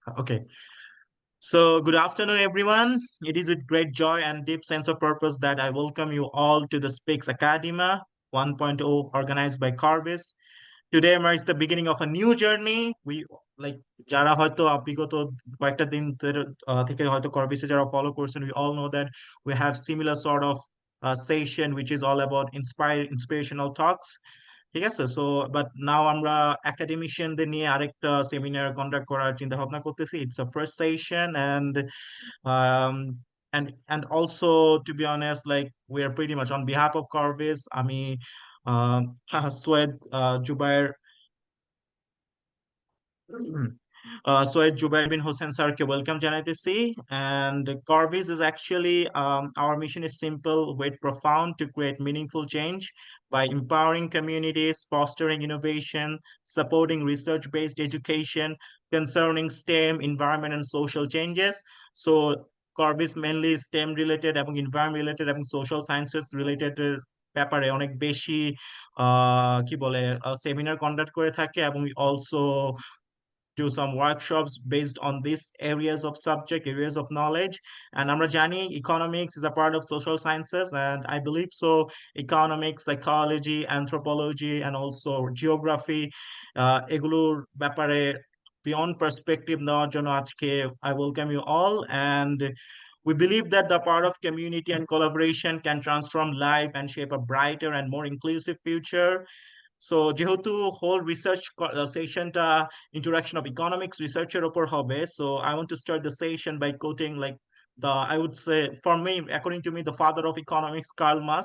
Okay. So, good afternoon, everyone. It is with great joy and deep sense of purpose that I welcome you all to the Speaks Academia 1.0 organized by CORViS. Today marks the beginning of a new journey. Like যারা হয়তো বিগত কয়েকটা দিন থেকে হয়তো কর্বিসে যারা follow করছেন, we all know that we have similar sort of session which is all about inspirational talks. ঠিক আছে, সো বাট নাও আমরা একাডেমিশিয়ানদের নিয়ে আরেকটা সেমিনার কন্ডাক্ট করার চিন্তা ভাবনা করতেছি। It's a first session um and also, to be honest, like, we are pretty much on behalf of Corvis. আমি um Swed Jubair Soed Jubair Bin Hossain sirকে welcome জানাইতেছি। And Corvis is actually, our mission is simple yet profound: to create meaningful change by empowering communities, fostering innovation, supporting research-based education concerning STEM, environment, and social changes. So Corvis mainly STEM related এবং environment related এবং social sciences related ব্যাপারে অনেক বেশি কি বলে seminar conduct করে থাকে, এবং also do some workshops based on these areas of subject, areas of knowledge. And আমরা জানি economics is a part of social sciences, and I believe so economics, psychology, anthropology, and also geography, এগুলোর ব্যাপারে beyond perspective নেওয়ার জন্য আজকে I welcome you all. And we believe that the power of community and collaboration can transform life and shape a brighter and more inclusive future. So যেহেতু whole research সেশনটা introduction of economics রিসার্চের উপর হবে, so I want to start the session by quoting like I would say, for me, according to me, the father of economics, Karl Marx: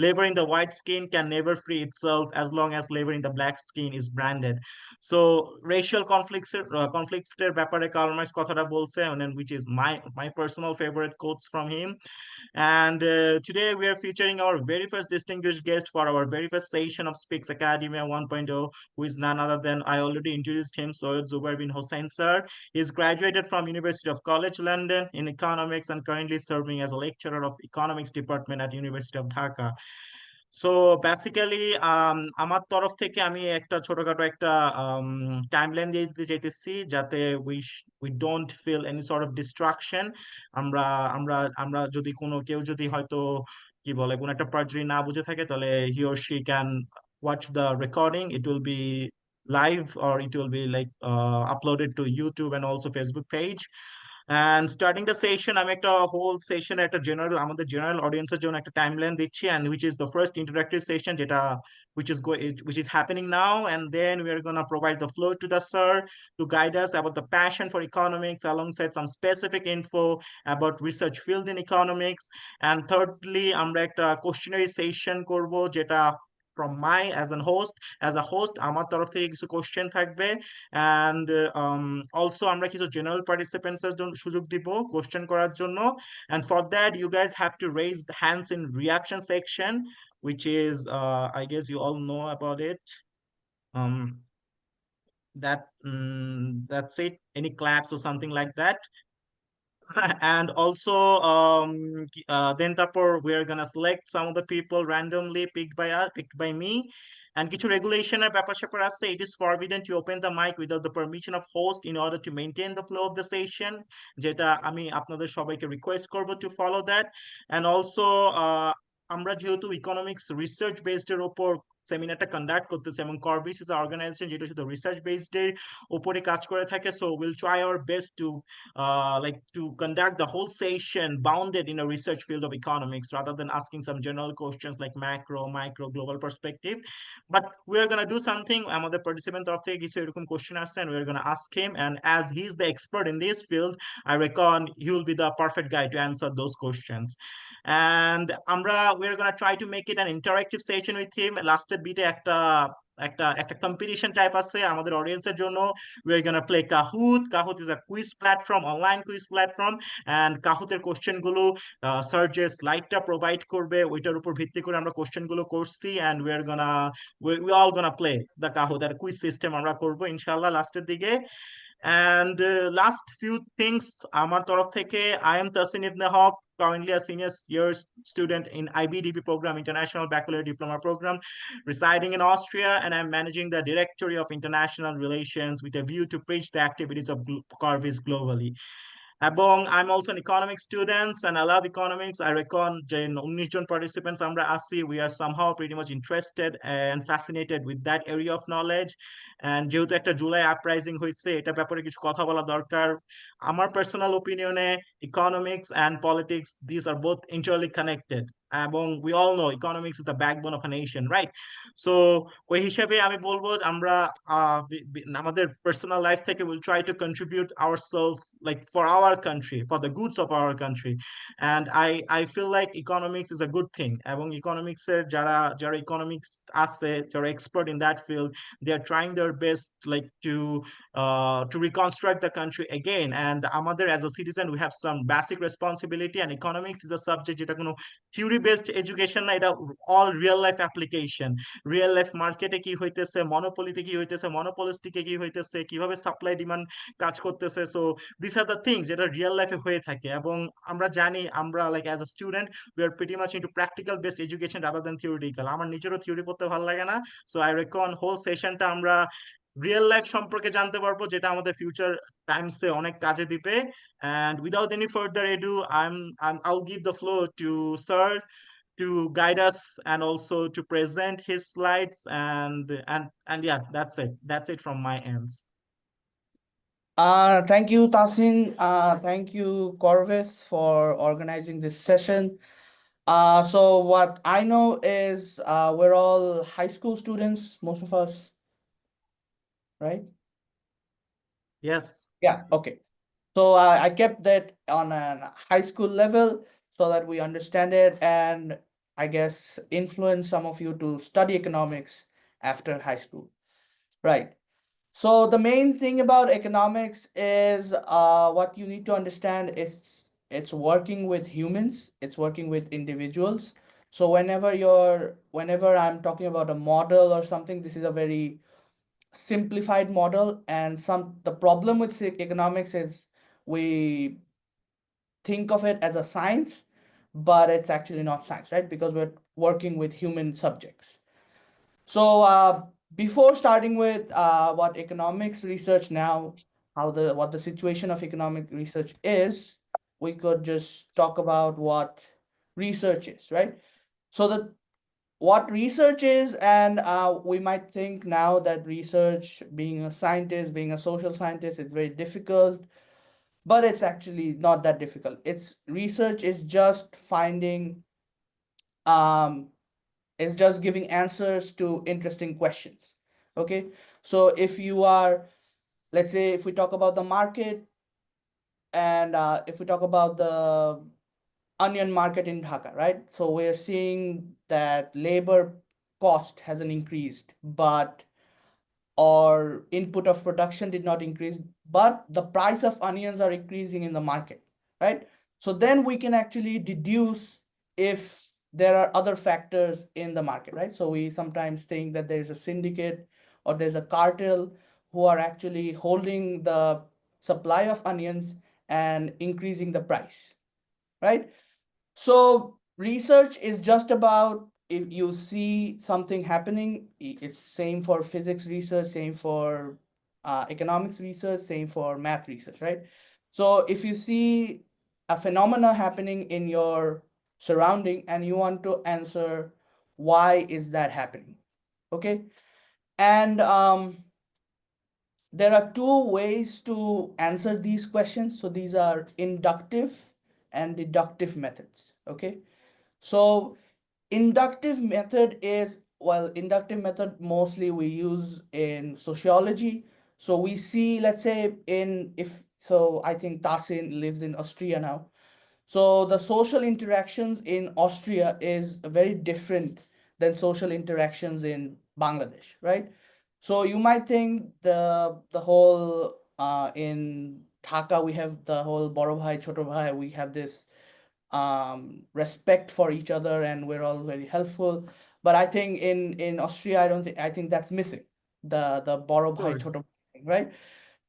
labor in the white skin can never free itself as long as labor in the black skin is branded. So racial conflicts এর ব্যাপারে Karl Marx কথাটা বলছে, and then which is my personal favorite quotes from him. And today we are featuring our very first distinguished guest for our very first session of Speaks Academia 1.0, who is none other than, I already introduced him, so Zubair Bin Hossain sir. He is graduated from University of College London in economics and currently serving as a lecturer of economics department at University of Dhaka. So basically আমার তরফ থেকে আমি একটা ছোটখাটো একটা timeline দিয়ে দিতে চাইতেছি, যাতে we don't feel any sort of distraction. আমরা আমরা আমরা যদি কেউ যদি হয়তো কি বলে কোনো একটা পার্ট যদি না বুঝে থাকে, তাহলে he or she can watch the recording. It will be live, or it will be like uploaded to YouTube and also Facebook page. And starting the session, আমি একটা হোল সেশন একটা জেনারেল আমাদের general অডিয়েন্সের জন্য একটা timeline দিচ্ছি, and which is the first introductory session, যেটা which is happening now. And then we are going to provide the floor to the sir to guide us about the passion for economics, alongside some specific info about research field in economics. And thirdly, আমরা একটা questionnaire session করব, যেটা from my as a host আমার তরফ থেকে কিছু question থাকবে। and also আমরা কিছু জেনারেল পার্টিসিপেন্টস এর জন্য সুযোগ দিব কোশ্চেন করার জন্য। and for that you guys have to raise the hands in reaction section, which is I guess you all know about it. um that's it. Any claps or something like that? And also, then তারপর we are gonna select some of the people randomly picked by me. And কিছু রেগুলেশনের ব্যাপার স্যাপার আছে। It is forbidden to open the mic without the permission of host in order to maintain the flow of the session, যেটা আমি আপনাদের সবাইকে request করব to follow that. And also, আমরা যেহেতু ইকোনমিক্স রিসার্চ বেসড এর উপর সেমিনারটা কন্ডাক্ট করতেছি, এবং কর্বিস ইজ অর্গানাইজেশন যেটা শুধু রিসার্চ বেসড এর উপরে কাজ করে থাকে, so will try our best to like to conduct the whole session bounded in a research field of economics, rather than asking some general questions like macro, micro, global perspective. But we are going to do something. আমাদের participant তরফ থেকে কিছু এরকম question আসছে, and we are going to ask him, and as he's the expert in this field, I reckon he will be the perfect guy to answer those questions. And we are going to try to make it an interactive session with him. লাস্টের বিটে একটা competition type আছে আমাদের অডিয়েন্সের জন্য। we are going to play Kahoot is a quiz platform, online quiz platform, and কাহুতের question গুলো sir যে স্লাইডটা প্রোভাইড করবে ওইটার উপর ভিত্তি করে আমরা কোশ্চেন গুলো করছি, and we all gonna play the Kahoot, আর কুইজ সিস্টেম আমরা করব ইনশাআল্লাহ লাস্টের দিকে। And last few things আমার তরফ থেকে, I am Tasin Ibn Haq, currently a senior year student in IBDP program, International Baccalaureate Diploma Program, residing in Austria, and I'm managing the Directory of International Relations with a view to preach the activities of CORViS globally. এবং I'm also an economics student and I love economics. I reckon যে 19 জন participants আমরা আছি, we are somehow pretty much interested and fascinated with that area of knowledge. And যেহেতু একটা July uprising হয়েছে, এটা ব্যাপারে কিছু কথা বলা দরকার। আমার পার্সোনাল ওপিনিয়নে economics and politics, this are both internally connected, এবং we all know economics is the backbone of a nation, right? So ওই হিসেবে আমি বলবো আমরা আমাদের পার্সোনাল লাইফ থেকে will try to contribute ourselves like for our country, for the goods of our country. And I feel like economics is a good thing, এবং ইকোনমিক্সের যারা যারা ইকোনমিক্স আছে, যারা expert in that field, they are trying their best like to reconstruct the country again. And আমাদের as a citizen we have some basic responsibility, and economics is a subject যেটা কোনো theory based education না, এটা all real life application. Real life মার্কেটে কি হইতেছে, মনোপলিতে কি হইতেছে, মনোপলিস্টিকে কি হইতেছে, কিভাবে সাপ্লাই ডিমান্ড কাজ করতেছে। So this are the things যেটা রিয়েল লাইফে হয়ে থাকে, এবং আমরা জানি আমরা like as a student we are pretty much into practical based education rather than theoretical. আমার নিজেরও থিওরি পড়তে ভালো লাগে না। সো আই রেকন হোল সেশনটা আমরা রিয়েল লাইফ সম্পর্কে জানতে পারবো, যেটা আমাদের ফিউচার টাইমসে অনেক কাজে দিবে। And without any further ado, I'll give the floor to Sir to guide us and also to present his slides. And yeah, that's it from my ends. Thank you, Tasin. Thank you, CORViS, for organizing this session. So what I know is we're all high school students, most of us, right? Yes. Yeah, okay. So I kept that on a high school level so that we understand it and I guess influence some of you to study economics after high school. Right. So the main thing about economics is what you need to understand is it's working with humans, it's working with individuals. So whenever I'm talking about a model or something, this is a very simplified model, and the problem with economics is we think of it as a science, but it's actually not science, right? Because we're working with human subjects. So before starting with what economics research now, what the situation of economic research is, we could just talk about what research is, right? So what research is, and we might think now that research, being a scientist, being a social scientist, it's very difficult, but it's actually not that difficult. Research is just finding is just giving answers to interesting questions. Okay, so if you are, let's say, if we talk about the market, and if we talk about the onion market in Dhaka, right? So we're seeing that labor cost hasn't increased, but or input of production did not increase, but the price of onions are increasing in the market, right? So then we can actually deduce if there are other factors in the market, right? So we sometimes think that there's a syndicate or there's a cartel who are actually holding the supply of onions and increasing the price, right? So research is just about if you see something happening, it's same for physics research, same for economics research, same for math research, right? So if you see a phenomena happening in your surrounding and you want to answer why is that happening, okay? And there are two ways to answer these questions. So these are inductive and deductive methods, okay? So inductive method is, well, inductive method mostly we use in sociology. So we see, let's say I think Tasin lives in Austria now. So the social interactions in Austria is very different than social interactions in Bangladesh, right? So you might think the whole in Dhaka we have the whole Boro Bhai, Choto Bhai, we have this respect for each other and we're all very helpful. But I think in Austria, I think that's missing, the Boro Bhai, Choto Bhai, right?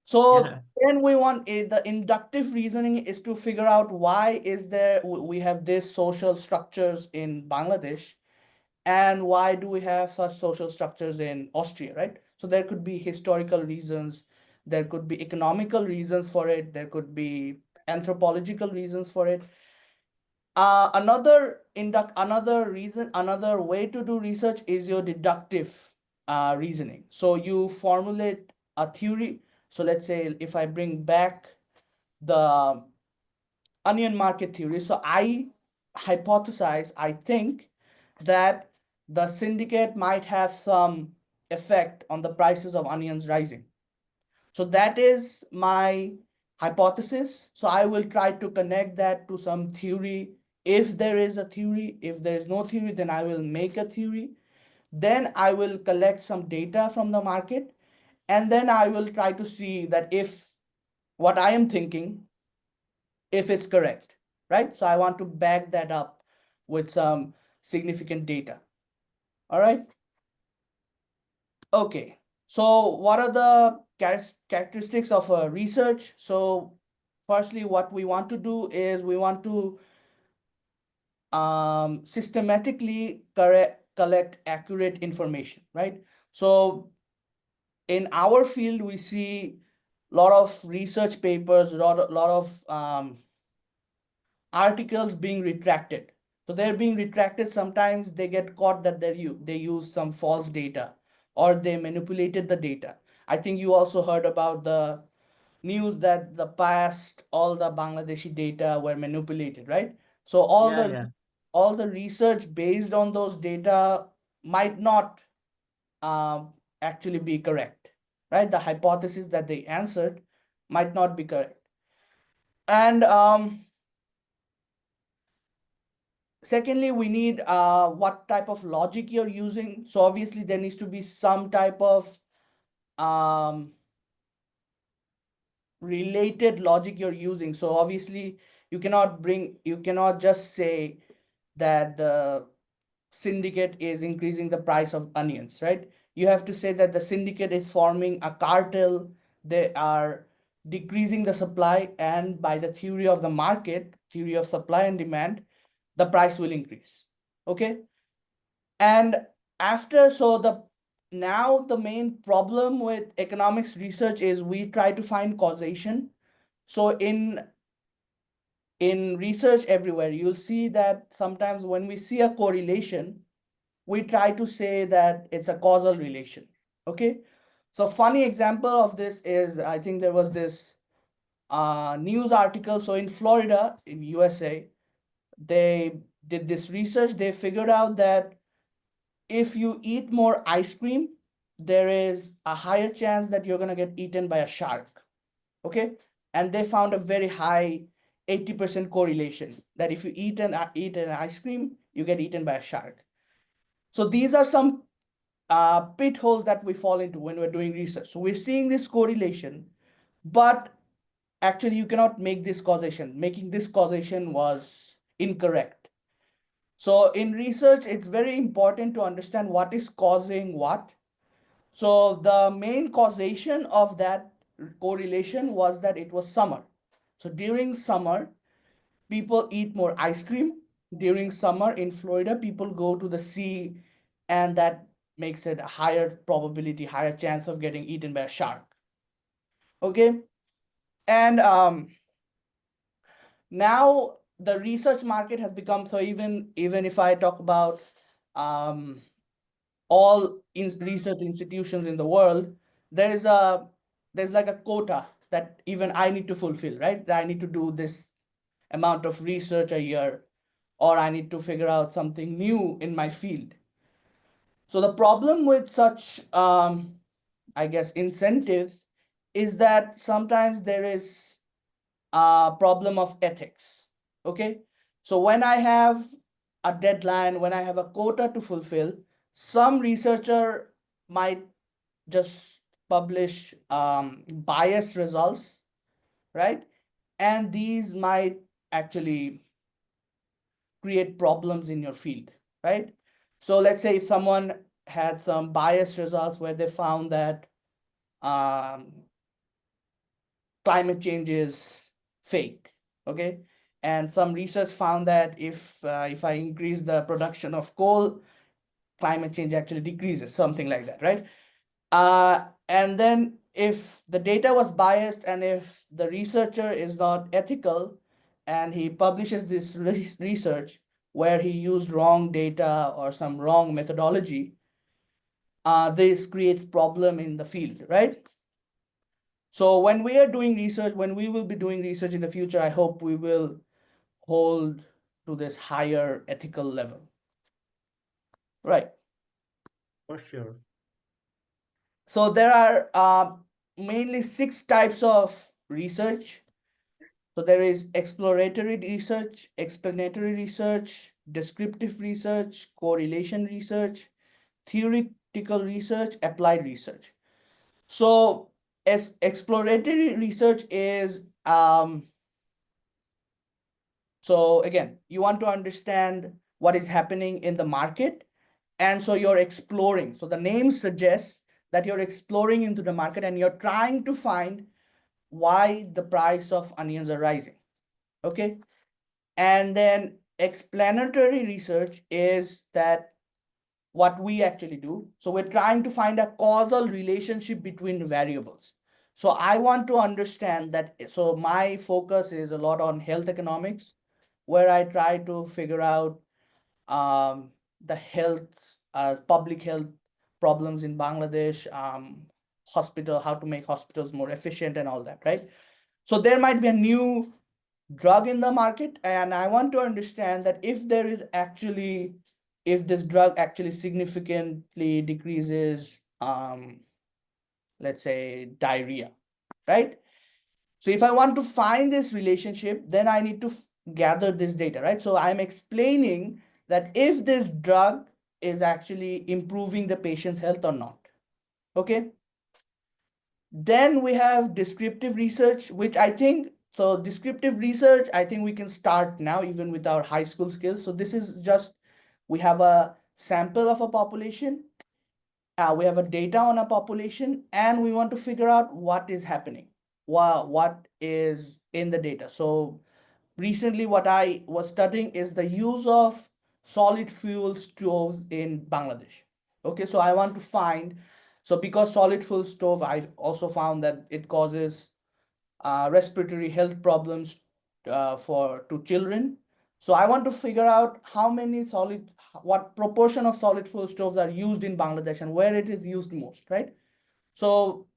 So Yeah. then the inductive reasoning is to figure out why is there we have this social structures in Bangladesh, and why do we have such social structures in Austria, right? So there could be historical reasons, there could be economical reasons for it, there could be anthropological reasons for it. Another way to do research is your deductive reasoning. So you formulate a theory. So let's say if I bring back the onion market theory, so I hypothesize, I think that the syndicate might have some effect on the prices of onions rising. So that is my hypothesis. So I will try to connect that to some theory. If there is a theory, if there is no theory, then I will make a theory. Then I will collect some data from the market. And then I will try to see that if what I am thinking, if it's correct, right? So I want to back that up with some significant data. All right. Okay. So what are the characteristics of a research? So firstly, what we want to do is we want to systematically collect accurate information, right? So in our field, we see a lot of research papers, lot of articles being retracted. So they're being retracted. Sometimes they get caught that they use some false data or they manipulated the data. I think you also heard about the news that the past all the Bangladeshi data were manipulated, right? So Yeah, yeah. all the research based on those data might not actually be correct, right? The hypothesis that they answered might not be correct. And secondly, we need what type of logic you're using. So obviously there needs to be some type of um, related logic you're using. So obviously you cannot just say that the syndicate is increasing the price of onions, right? You have to say that the syndicate is forming a cartel. They are decreasing the supply, and by the theory of the market, theory of supply and demand, the price will increase. Okay. And after, so the now the main problem with economics research is we try to find causation. So in research everywhere, you'll see that sometimes when we see a correlation, we try to say that it's a causal relation. Okay. So funny example of this is, I think there was this news article. So in Florida, in USA, they did this research. They figured out that if you eat more ice cream, there is a higher chance that you're going to get eaten by a shark. Okay. And they found a very high 80% correlation that if you eat an ice cream, you get eaten by a shark. So these are some pit holes that we fall into when we're doing research. So we're seeing this correlation, but actually you cannot make this causation. Making this causation was incorrect. So in research, it's very important to understand what is causing what. So the main causation of that correlation was that it was summer. So during summer, people eat more ice cream. During summer in Florida, people go to the sea, and that makes it a higher probability, higher chance of getting eaten by a shark. Okay. And now the research market has become, so even if I talk about um, all research institutions in the world, there's like a quota that even I need to fulfill, right? That I need to do this amount of research a year, or I need to figure out something new in my field. So the problem with such, I guess, incentives is that sometimes there is a problem of ethics. Okay. So when I have a deadline, when I have a quota to fulfill, some researcher might just publish biased results, right? And these might actually create problems in your field, right? So let's say if someone had some biased results where they found that um, climate change is fake. Okay, and some research found that if I increase the production of coal, climate change actually decreases, something like that, right? And then if the data was biased and if the researcher is not ethical and he publishes this research where he used wrong data or some wrong methodology, this creates problem in the field, right? So when we are doing research, when we will be doing research in the future, I hope we will hold to this higher ethical level, right? For sure. So there are mainly 6 types of research. So there is exploratory research, explanatory research, descriptive research, correlation research, theoretical research, applied research. So as exploratory research is so again, you want to understand what is happening in the market, and so you're exploring. So the name suggests that you're exploring into the market and you're trying to find why the price of onions are rising. Okay. And then explanatory research is that what we actually do. So we're trying to find a causal relationship between variables. So I want to understand that. So my focus is a lot on health economics, where I try to figure out the health, public health problems in Bangladesh, how to make hospitals more efficient and all that, right? So there might be a new drug in the market, and I want to understand that if this drug actually significantly decreases, let's say, diarrhea, right? So if I want to find this relationship, then I need to gather this data, right? So I'm explaining that if this drug is actually improving the patient's health or not. Okay. Then we have descriptive research, which I think, so descriptive research, I think we can start now even with our high school skills. So this is just, we have a sample of a population, we have a data on a population, and we want to figure out what is happening, what is in the data. So recently what I was studying is the use of solid fuel stoves in Bangladesh. Okay, so I want to find, so because solid fuel stove, I also found that it causes respiratory health problems for to children. So I want to figure out what proportion of solid fuel stoves are used in Bangladesh and where it is used most, right? So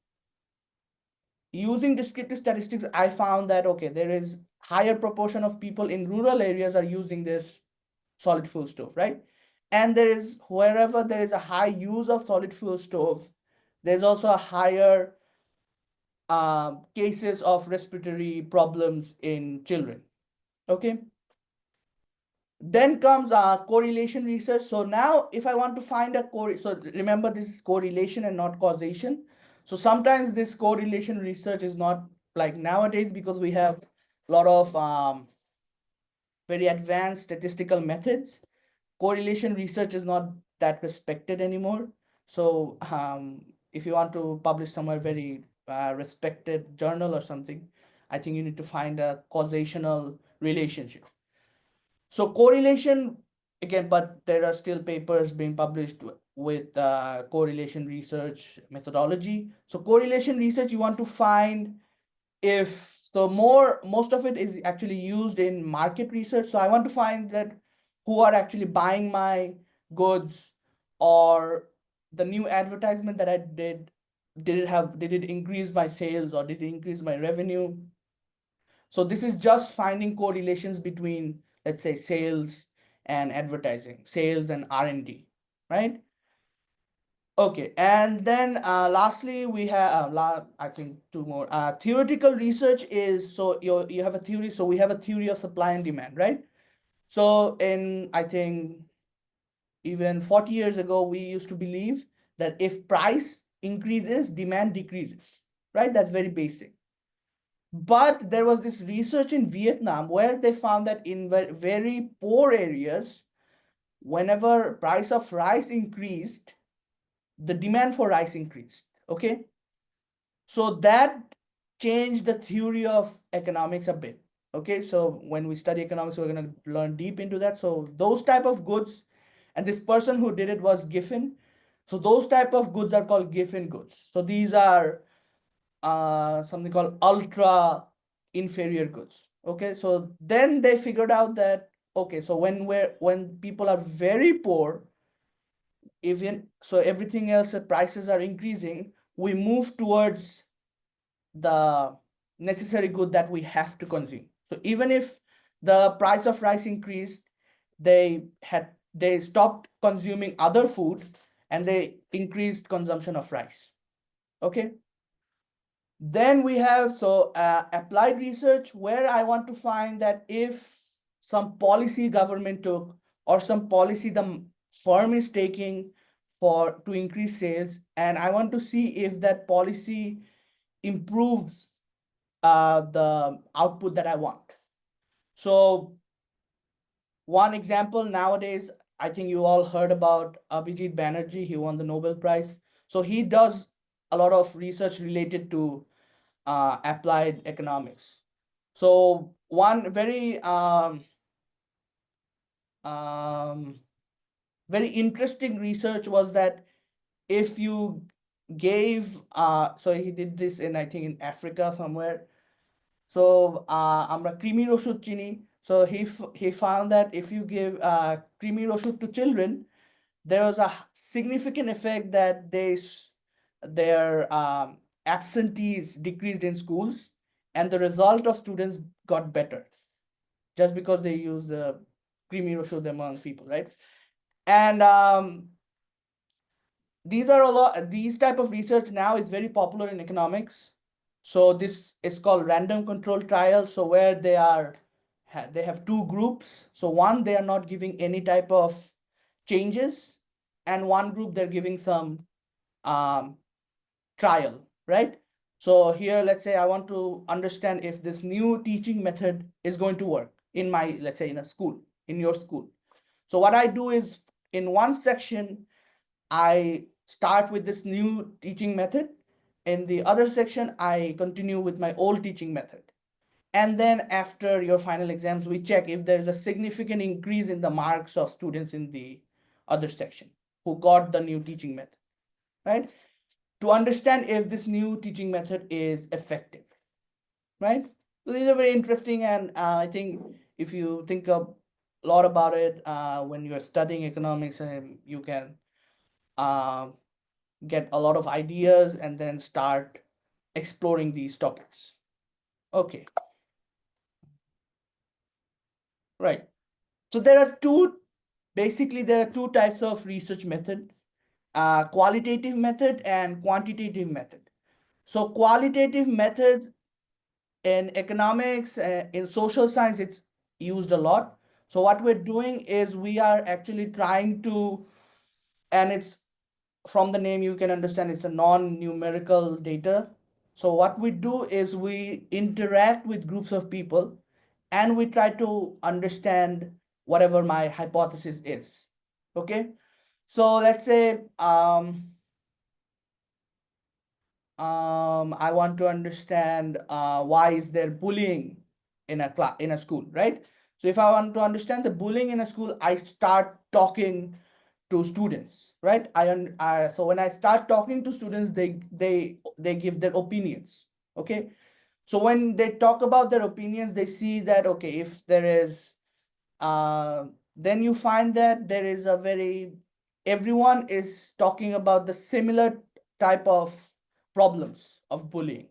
using descriptive statistics, I found that, okay, there is higher proportion of people in rural areas are using this solid fuel stove, right? And there is, wherever there is a high use of solid fuel stove, there's also a higher cases of respiratory problems in children. Okay. Then comes correlation research. So now if I want to find so remember, this is correlation and not causation. So sometimes this correlation research is not like nowadays, because we have a lot of very advanced statistical methods. Correlation research is not that respected anymore. So if you want to publish somewhere very respected journal or something, I think you need to find a causational relationship. So correlation, again, but there are still papers being published with correlation research methodology. So correlation research, you want to find if so most of it is actually used in market research. So I want to find that who are actually buying my goods, or the new advertisement that I did it increase my sales or did it increase my revenue? So this is just finding correlations between, let's say, sales and advertising, sales and R&D, right? Okay, and then lastly, we have, I think, 2 more. Theoretical research is, so you have a theory, so we have a theory of supply and demand, right? So I think, even 40 years ago, we used to believe that if price increases, demand decreases, right? That's very basic. But there was this research in Vietnam where they found that in very poor areas, whenever price of rice increased, the demand for rice increased. Okay. So that change the theory of economics a bit. Okay, so when we study economics, we're going to learn deep into that. So those type of goods, and this person who did it was Giffen. So those type of goods are called Giffen goods. So these are something called ultra inferior goods. Okay, so then they figured out that, okay, so when people are very poor, even so everything else, the prices are increasing, we move towards the necessary good that we have to consume. So even if the price of rice increased, they stopped consuming other food and they increased consumption of rice. Okay. Then we have applied research, where I want to find that if some policy government took, or some policy the firm is taking for to increase sales, and I want to see if that policy improves the output that I want. So one example nowadays, I think you all heard about Abhijit Banerjee. He won the Nobel Prize. So he does a lot of research related to applied economics. So one very interesting research was that if you gave so he did this in, I think, in Africa somewhere. So আমরা কৃমির ওষুধ চিনি. So he found that if you give কৃমির ওষুধ to children, there was a significant effect that their absentees decreased in schools, and the result of students got better just because they use the কৃমির ওষুধ among people, right? And these type of research now is very popular in economics. So this is called random control trial. So where they have two groups. So one, they are not giving any type of changes, and one group they're giving some trial, right? So here, let's say I want to understand if this new teaching method is going to work in my, let's say, in a school, in your school. So what I do is, in one section, I start with this new teaching method. In the other section, I continue with my old teaching method. And then after your final exams, we check if there's a significant increase in the marks of students in the other section who got the new teaching method, right? To understand if this new teaching method is effective, right? So these are very interesting, and I think if you think a lot about it when you're studying economics, you can get a lot of ideas and then start exploring these topics. Okay, right. So basically there are two types of research method, qualitative method and quantitative method. So qualitative methods in economics, in social science, it's used a lot. So what we're doing is we are actually trying to, and it's from the name you can understand it's a non-numerical data. So what we do is we interact with groups of people and we try to understand whatever my hypothesis is. Okay, so let's say I want to understand why is there bullying in a school, right? So if I want to understand the bullying in a school, I start talking to students, right? So when I start talking to students, they give their opinions. Okay, so when they talk about their opinions, they see that, okay, if there is then you find that there is everyone is talking about the similar type of problems of bullying,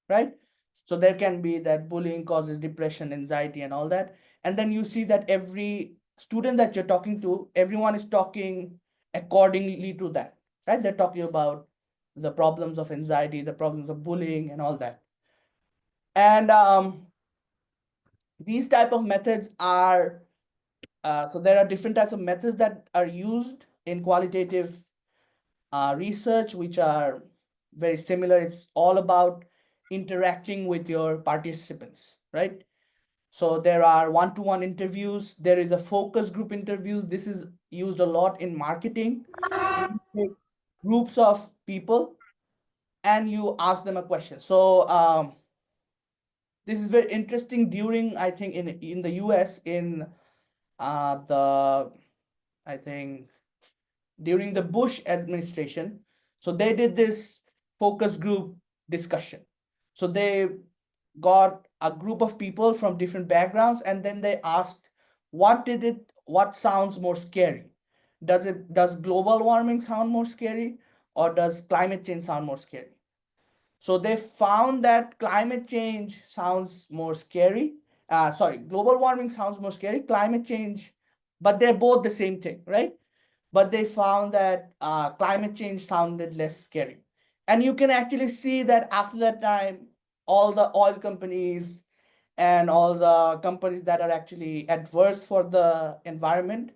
right? So there can be that bullying causes depression, anxiety, and all that. And then you see that every student that you're talking to, everyone is talking accordingly to that, right? They're talking about the problems of anxiety, the problems of bullying, and all that. And these type of methods are so there are different types of methods that are used in qualitative research, which are very similar. It's all about interacting with your participants, right? So there are one-to-one interviews. There is a focus group interviews. This is used a lot in marketing. So you take groups of people and you ask them a question. So this is very interesting during, I think, in the US, in the, I think, during the Bush administration. So they did this focus group discussion. So they got a group of people from different backgrounds, and then they asked, what sounds more scary? Does global warming sound more scary, or does climate change sound more scary? So they found that climate change sounds more scary. Sorry, global warming sounds more scary, climate change, but they're both the same thing, right? But they found that climate change sounded less scary. And you can actually see that after that time, all the oil companies and all the companies that are actually adverse for the environment,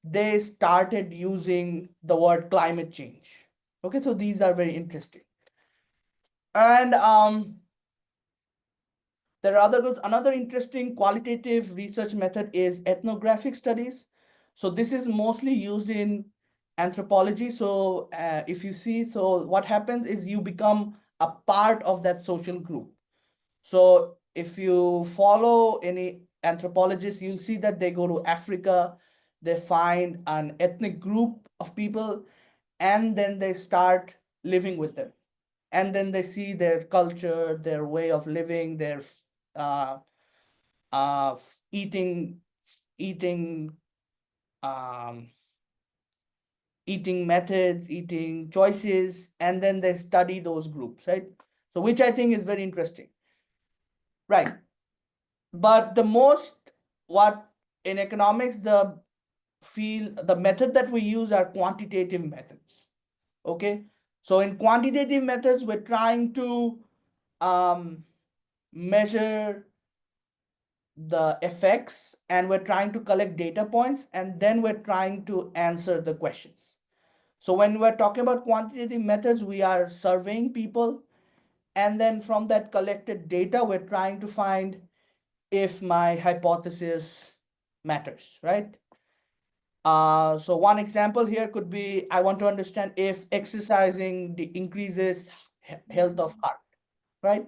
they started using the word climate change. Okay, so these are very interesting. And there are another interesting qualitative research method is ethnographic studies. So this is mostly used in anthropology. So if you see, so what happens is you become a part of that social group. So if you follow any anthropologists, you'll see that they go to Africa, they find an ethnic group of people, and then they start living with them. And then they see their culture, their way of living, their uh, uh, eating, eating, um, eating methods, eating choices, and then they study those groups, right? So which I think is very interesting, right? But the most, what in economics, the method that we use are quantitative methods. Okay, so in quantitative methods, we're trying to measure the effects, and we're trying to collect data points, and then we're trying to answer the questions. So when we're talking about quantitative methods, we are surveying people, and then from that collected data, we're trying to find if my hypothesis matters, right? So one example here could be, I want to understand if exercising increases health of heart, right?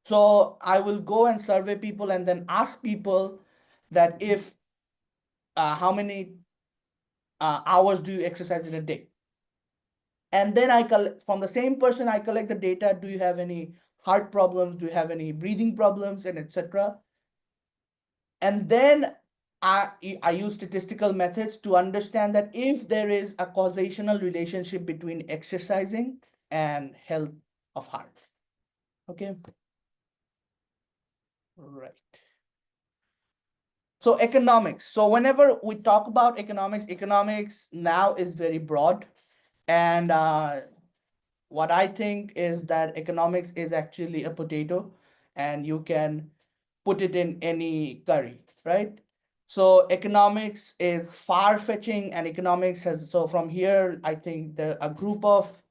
So I will go and survey people and then ask people that if how many hours do you exercise in a day? And then I collect from the same person, I collect the data. Do you have any heart problems? Do you have any breathing problems, and etc. And then I use statistical methods to understand that if there is a causational relationship between exercising and health of heart. Okay. Right. So economics. So whenever we talk about economics, economics now is very broad. And what I think is that economics is actually a potato, and you can put it in any curry, right? So economics is far-fetching, and economics has, so from here, I think a group of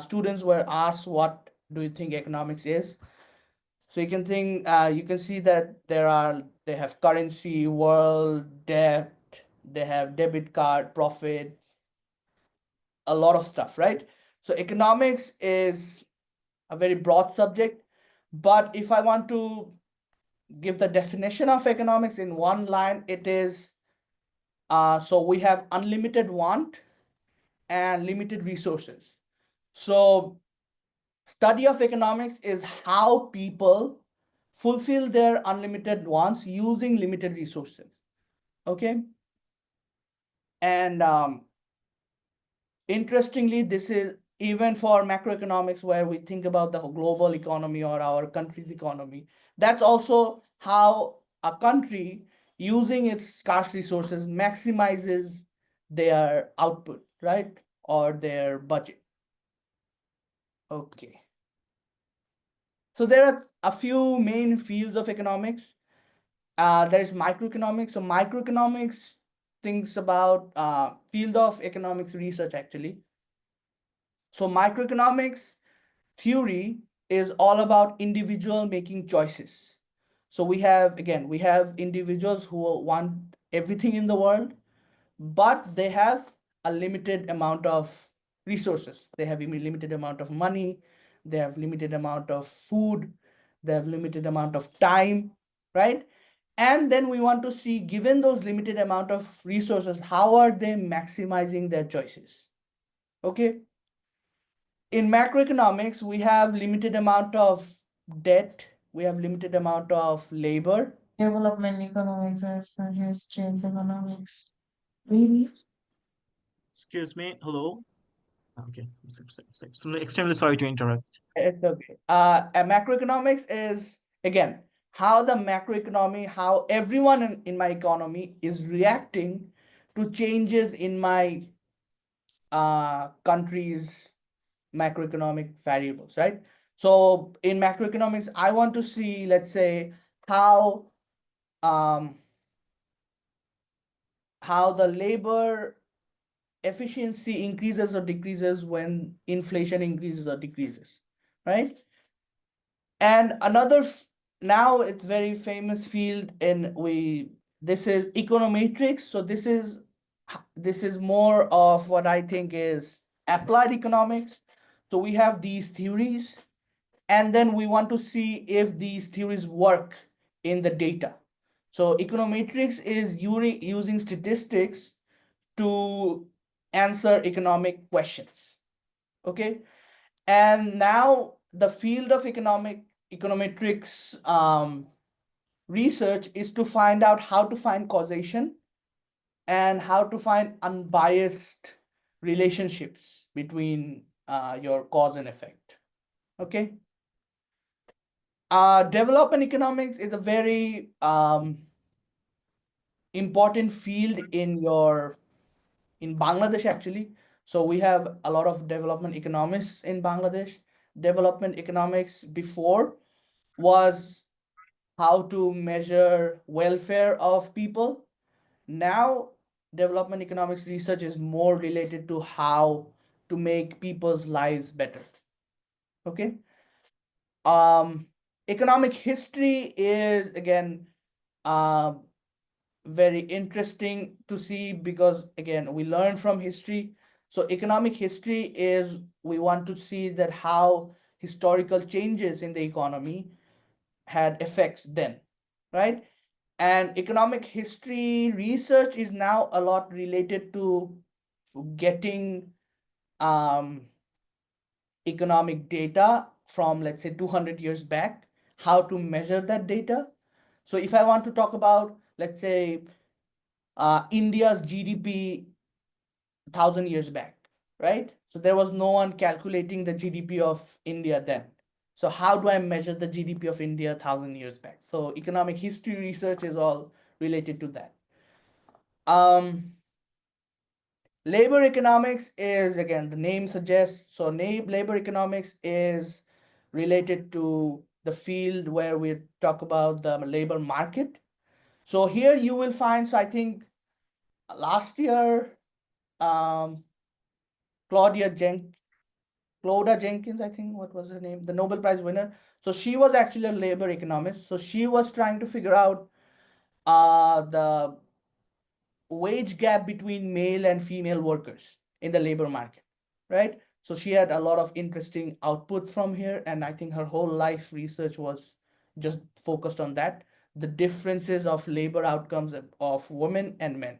students were asked, what do you think economics is? So you can see that they have currency, world, debt, they have debit card, profit, a lot of stuff, right? So economics is a very broad subject, but if I want to give the definition of economics in one line, it is so we have unlimited want and limited resources. So study of economics is how people fulfill their unlimited wants using limited resources. Okay. And interestingly, this is even for macroeconomics, where we think about the global economy or our country's economy. That's also how a country, using its scarce resources, maximizes their output, right? Or their budget. Okay. So there are a few main fields of economics. There's microeconomics. So microeconomics thinks about field of economics research, actually. So microeconomics theory is all about individual making choices. So we have individuals who want everything in the world, but they have a limited amount of resources. They have a limited amount of money, they have limited amount of food, they have limited amount of time, right? And then we want to see, given those limited amount of resources, how are they maximizing their choices? Okay. In macroeconomics, we have limited amount of debt, we have limited amount of labor. Development economics or some history and economics. Maybe. Excuse me. Hello. Okay. I'm extremely sorry to interrupt. It's okay. And macroeconomics is, again, how the macroeconomy, how everyone in my economy is reacting to changes in my country's macroeconomic variables, right? So in macroeconomics, I want to see, let's say, how um, how the labor efficiency increases or decreases when inflation increases or decreases, right? And another, now it's very famous field in we, this is econometrics. So this is more of what I think is applied economics. So we have these theories, and then we want to see if these theories work in the data. So econometrics is using statistics to answer economic questions. Okay. And now the field of econometrics research is to find out how to find causation and how to find unbiased relationships between your cause and effect. Okay. Development economics is a very important field in Bangladesh actually. So we have a lot of development economists in Bangladesh. Development economics before was how to measure welfare of people. Now development economics research is more related to how to make people's lives better. Okay. Um, Economic history is, again, uh, very interesting to see, because again we learn from history. So economic history is, we want to see that how historical changes in the economy had effects then, right? And economic history research is now a lot related to getting um, economic data from, let's say, 200 years back, how to measure that data. So if I want to talk about, let's say, India's GDP 1,000 years back, right? So there was no one calculating the GDP of India then. So how do I measure the GDP of India 1,000 years back? So economic history research is all related to that. Labor economics is, again, the name suggests, so labor economics is related to the field where we talk about the labor market. So here you will find, so I think last year, um, Claudia Jenkins, I think, what was her name? The Nobel Prize winner. So she was actually a labor economist. So she was trying to figure out the wage gap between male and female workers in the labor market, right? So she had a lot of interesting outputs from here, and I think her whole life research was just focused on that, the differences of labor outcomes of women and men.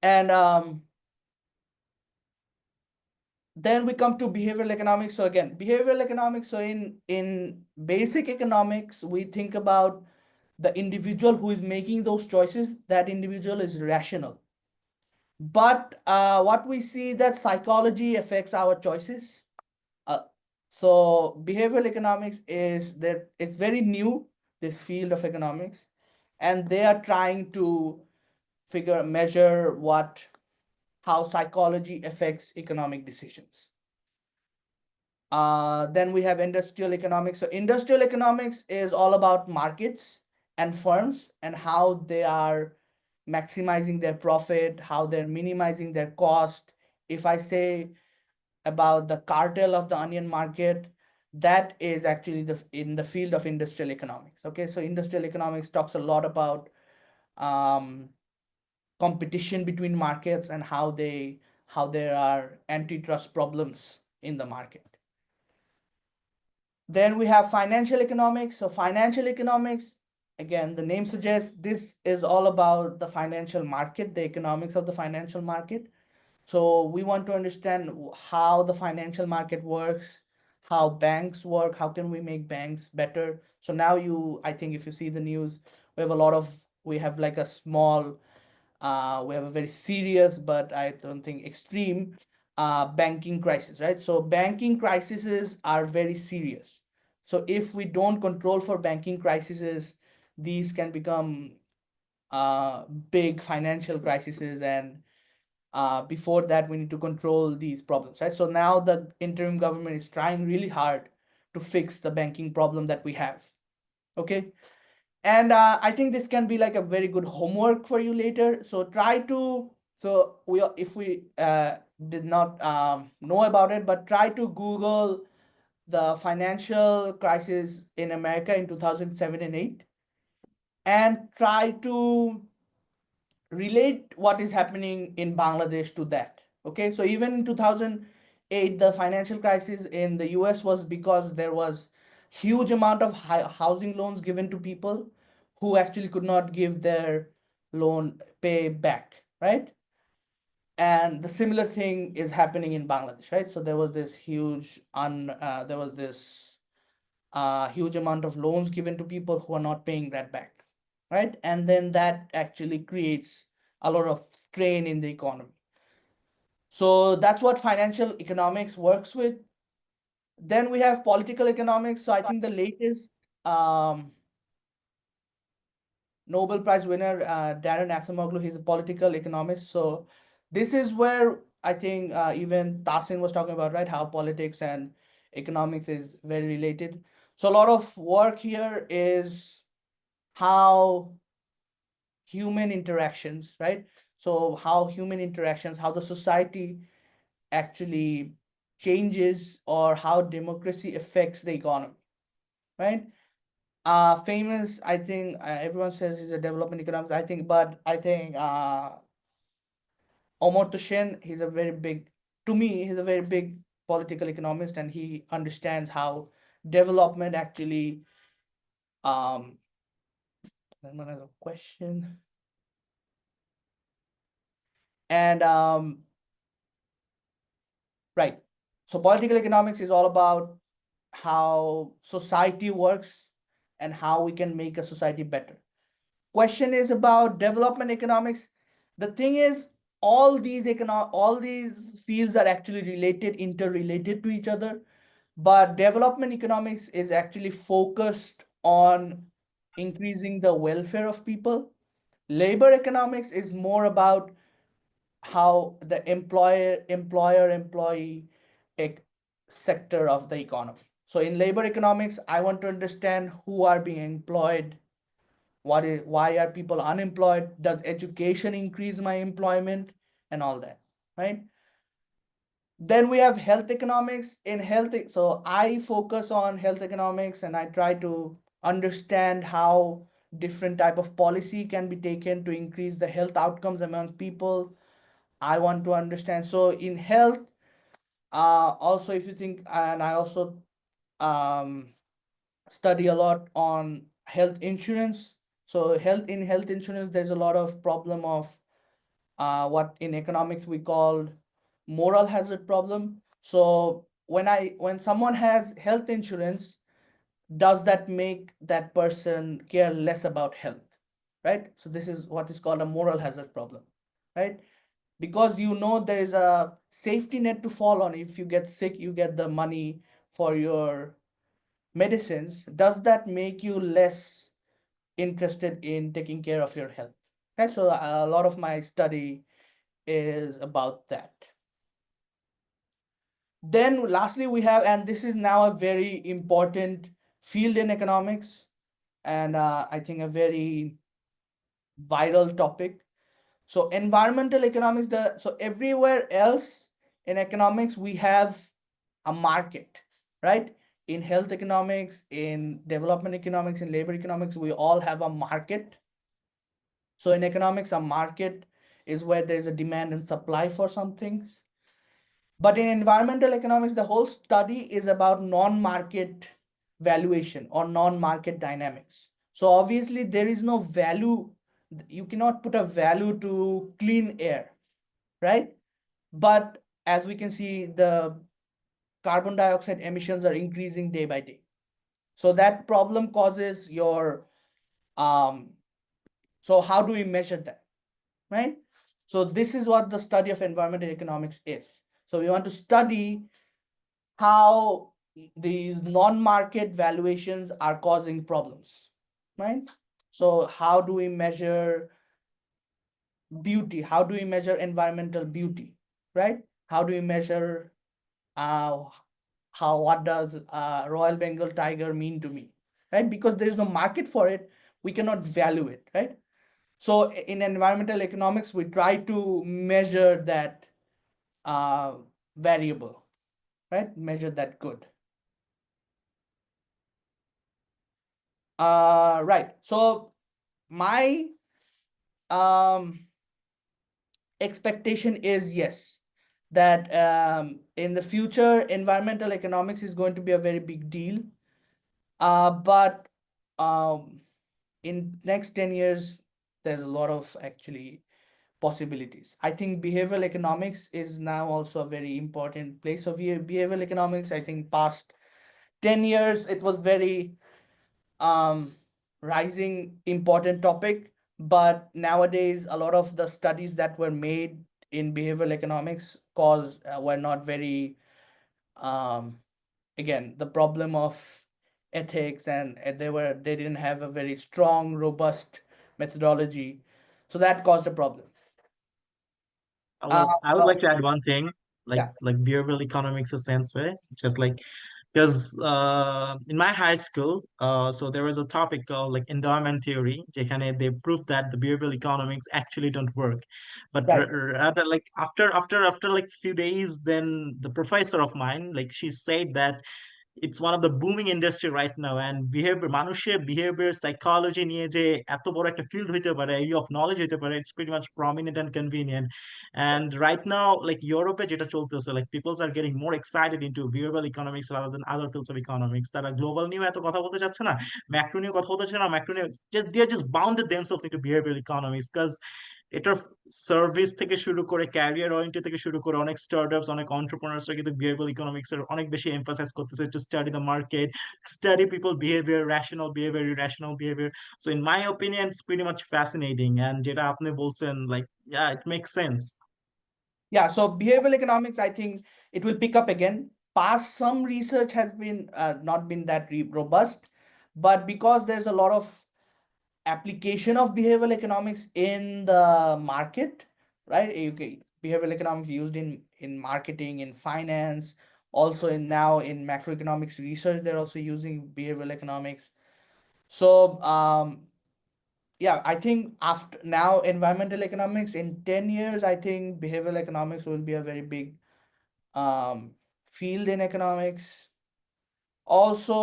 And then we come to behavioral economics. So again, behavioral economics, so in basic economics, we think about the individual who is making those choices, that individual is rational. But what we see that psychology affects our choices. uh, so behavioral economics is that it's very new, this field of economics, and they are trying to measure how psychology affects economic decisions. Then we have industrial economics. So industrial economics is all about markets and firms and how they are maximizing their profit, how they're minimizing their cost. If I say about the cartel of the onion market, that is actually in the field of industrial economics. Okay, so industrial economics talks a lot about um, competition between markets and how there are antitrust problems in the market. Then we have financial economics. So financial economics, again, the name suggests this is all about the financial market, the economics of the financial market. So we want to understand how the financial market works, how banks work, how can we make banks better. So now I think if you see the news, we have like a small, we have a very serious, but I don't think extreme banking crisis, right? So banking crises are very serious. So if we don't control for banking crises, these can become big financial crises, and before that we need to control these problems, right? So now the interim government is trying really hard to fix the banking problem that we have. Okay, and I think this can be like a very good homework for you later. So try to, so we, if we did not know about it, but try to Google the financial crisis in America in 2007 and 8, and try to relate what is happening in Bangladesh to that. Okay, so even in 2008, the financial crisis in the US was because there was huge amount of housing loans given to people who actually could not give their loan pay back, right? And the similar thing is happening in Bangladesh, right? So there was this huge amount of loans given to people who are not paying that back, right? And then that actually creates a lot of strain in the economy. So that's what financial economics works with. Then we have political economics. So I think the latest um, Nobel Prize winner, Darren Acemoglu, he's a political economist. So this is where I think even Tasin was talking about, right? How politics and economics is very related. So a lot of work here is how human interactions, right? So how human interactions, how the society actually changes, or how democracy affects the economy, right? Famous, I think everyone says he's a development economist, I think, but I think Omar Tushen, to me, he's a very big political economist, and he understands how development actually, then another question. And right. So political economics is all about how society works and how we can make a society better. Question is about development economics. The thing is, all these fields are actually interrelated to each other, but development economics is actually focused on increasing the welfare of people. Labor economics is more about how the employer employee sector of the economy. So in labor economics, I want to understand who are being employed, why are people unemployed, does education increase my employment, and all that, right? Then we have health economics. So I focus on health economics, and I try to understand how different type of policy can be taken to increase the health outcomes among people. I want to understand. So in health, also if you think, and I also study a lot on health insurance. So health insurance, there's a lot of problem of what in economics we call moral hazard problem. So when someone has health insurance, does that make that person care less about health, right? So this is what is called a moral hazard problem, right? Because there is a safety net to fall on. If you get sick, you get the money for your medicines. Does that make you less interested in taking care of your health? Okay, so a lot of my study is about that. Then lastly we have, and this is now a very important field in economics, and I think a very viral topic. So environmental economics, so everywhere else in economics we have a market, right? In health economics, in development economics, in labor economics, we all have a market. So in economics, a market is where there is a demand and supply for some things. But in environmental economics, the whole study is about non-market valuation or non-market dynamics. So obviously there is no value. You cannot put a value to clean air, right? But as we can see, the carbon dioxide emissions are increasing day by day. So that problem causes your, so how do we measure that, right? So this is what the study of environmental economics is. So we want to study how these non-market valuations are causing problems, right? So how do we measure beauty? How do we measure environmental beauty, right? How do we measure what does Royal Bengal tiger mean to me, right? Because there is no market for it, we cannot value it, right? So in environmental economics, we try to measure that variable, right? Measure that good. Right. So my expectation is, yes, that in the future, environmental economics is going to be a very big deal. But in next 10 years, there's a lot of actually possibilities. I think behavioral economics is now also a very important place of behavioral economics. I think past 10 years, it was very rising important topic, but nowadays a lot of the studies that were made in behavioral economics were not very, again, the problem of ethics, and they didn't have a very strong, robust methodology, so that caused a problem. Well, I would Uh, like to add one thing, yeah, like behavioral economics is sensei, just like because in my high school, so there was a topic called like endowment theory, যেখানে they proved that the behavioral economics actually don't work. But right. rather like after like few days, then the professor of mine, like she said that it's one of the booming industry right now, and behavior মানুষের behavior psychology নিয়ে যে এত বড় একটা field হইতে পারে, area of knowledge হইতে পারে, it's pretty much prominent and convenient. And right now, like ইউরোপে যেটা চলতেছে, like people are getting more excited into behavioral economics rather than other fields of economics. তারা global নিয়ে এত কথা বলতে চাচ্ছে না, ম্যাক্রো নিয়ে কথা বলতে চাচ্ছে না, ম্যাক্রো নিয়ে just they are just bounded themselves into behavioral economics because এটার সার্ভিস থেকে শুরু করে ক্যারিয়ার ওরিয়েন্টেড থেকে শুরু করে অনেক স্টার্টআপস, অনেক এন্টারপ্রেনার্সরা কিন্তু বিহেভিয়ারাল ইকোনমিক্স এর অনেক বেশি এমফাসাইজ করতেছে to study the market, study people behaviour, rational behaviour, irrational behaviour. So in my opinion it's pretty much fascinating, and যেটা আপনি বলছেন, like yeah, it makes sense. Yeah, so behavioral economics, I think it will pick up again. Past some research has been not been that robust, but because there's a lot of application of behavioral economics in the market, right? Behavioral economics used in marketing, in finance, also in now in macroeconomics research, they're also using behavioral economics. So yeah, I think after now environmental economics, in 10 years, I think behavioral economics will be a very big field in economics. Also,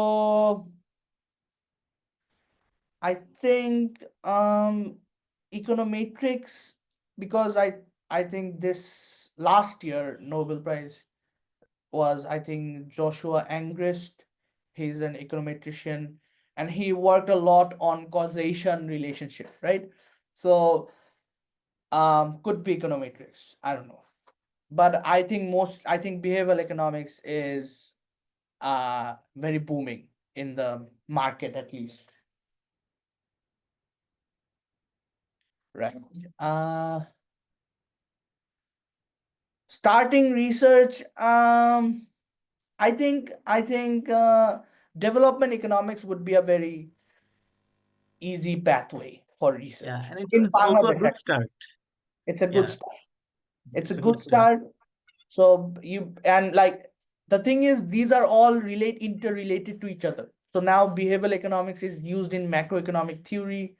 I think econometrics, because I think this last year Nobel Prize was, I think, Joshua Angrist. He's an econometrician, and he worked a lot on causation relationship, right? So could be econometrics, I don't know. But I think behavioral economics is very booming in the market, at least. Right. Starting research, I think development economics would be a very easy pathway for research Yeah, and in it's also a Bangladesh. good start. It's a Yeah, good start. It's a it's a good good start. start. So like the thing is, these are all interrelated to each other. So now behavioral economics is used in macroeconomic theory.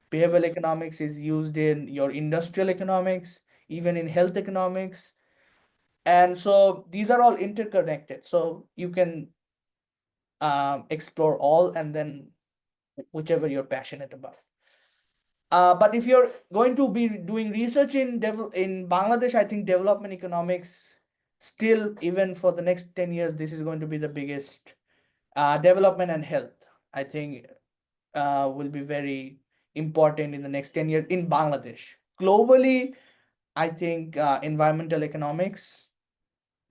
Behavioral economics is used in your industrial economics, even in health economics. And so these are all interconnected. So you can explore all, and then whichever you're passionate about. But if you're going to be doing research in Bangladesh, I think development economics still, even for the next 10 years, this is going to be the biggest development and health, I think, will be very important in the next 10 years in Bangladesh. Globally, I think environmental economics,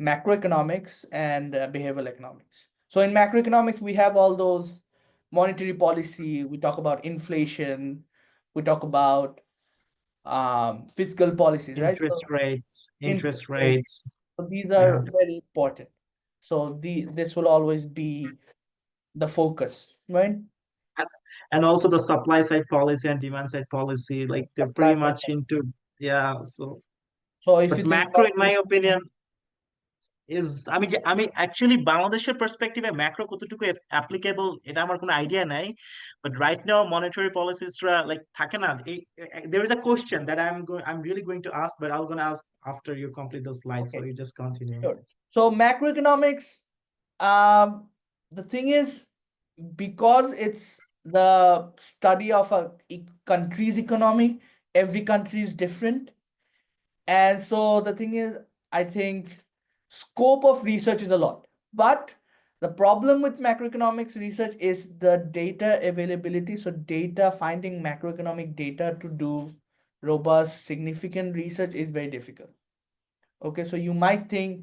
macroeconomics, and behavioral economics. So in macroeconomics, we have all those monetary policy, we talk about inflation, we talk about fiscal policies, right? Interest So rates, interest interest rates. rates. So these Yeah. are very important. So this will always be the focus, right? And and also the supply side policy and demand side policy, like they're Supply pretty side. much into, yeah. So, So if but you think macro, about in my opinion, is আমি actually বাংলাদেশের perspective macro কতটুকু applicable এটা আমার কোনো idea নাই, but right now monetary policies like থাকে না there is a question that I'm really going to ask, but I'm going to ask after you complete the slide, so okay, you just continue. sure. So macroeconomics, um, the thing is, because it's the study of a country's economy, every country is different. And so the thing is, I think scope of research is a lot. But the problem with macroeconomics research is the data availability. So data, finding macroeconomic data to do robust, significant research is very difficult. Okay, so you might think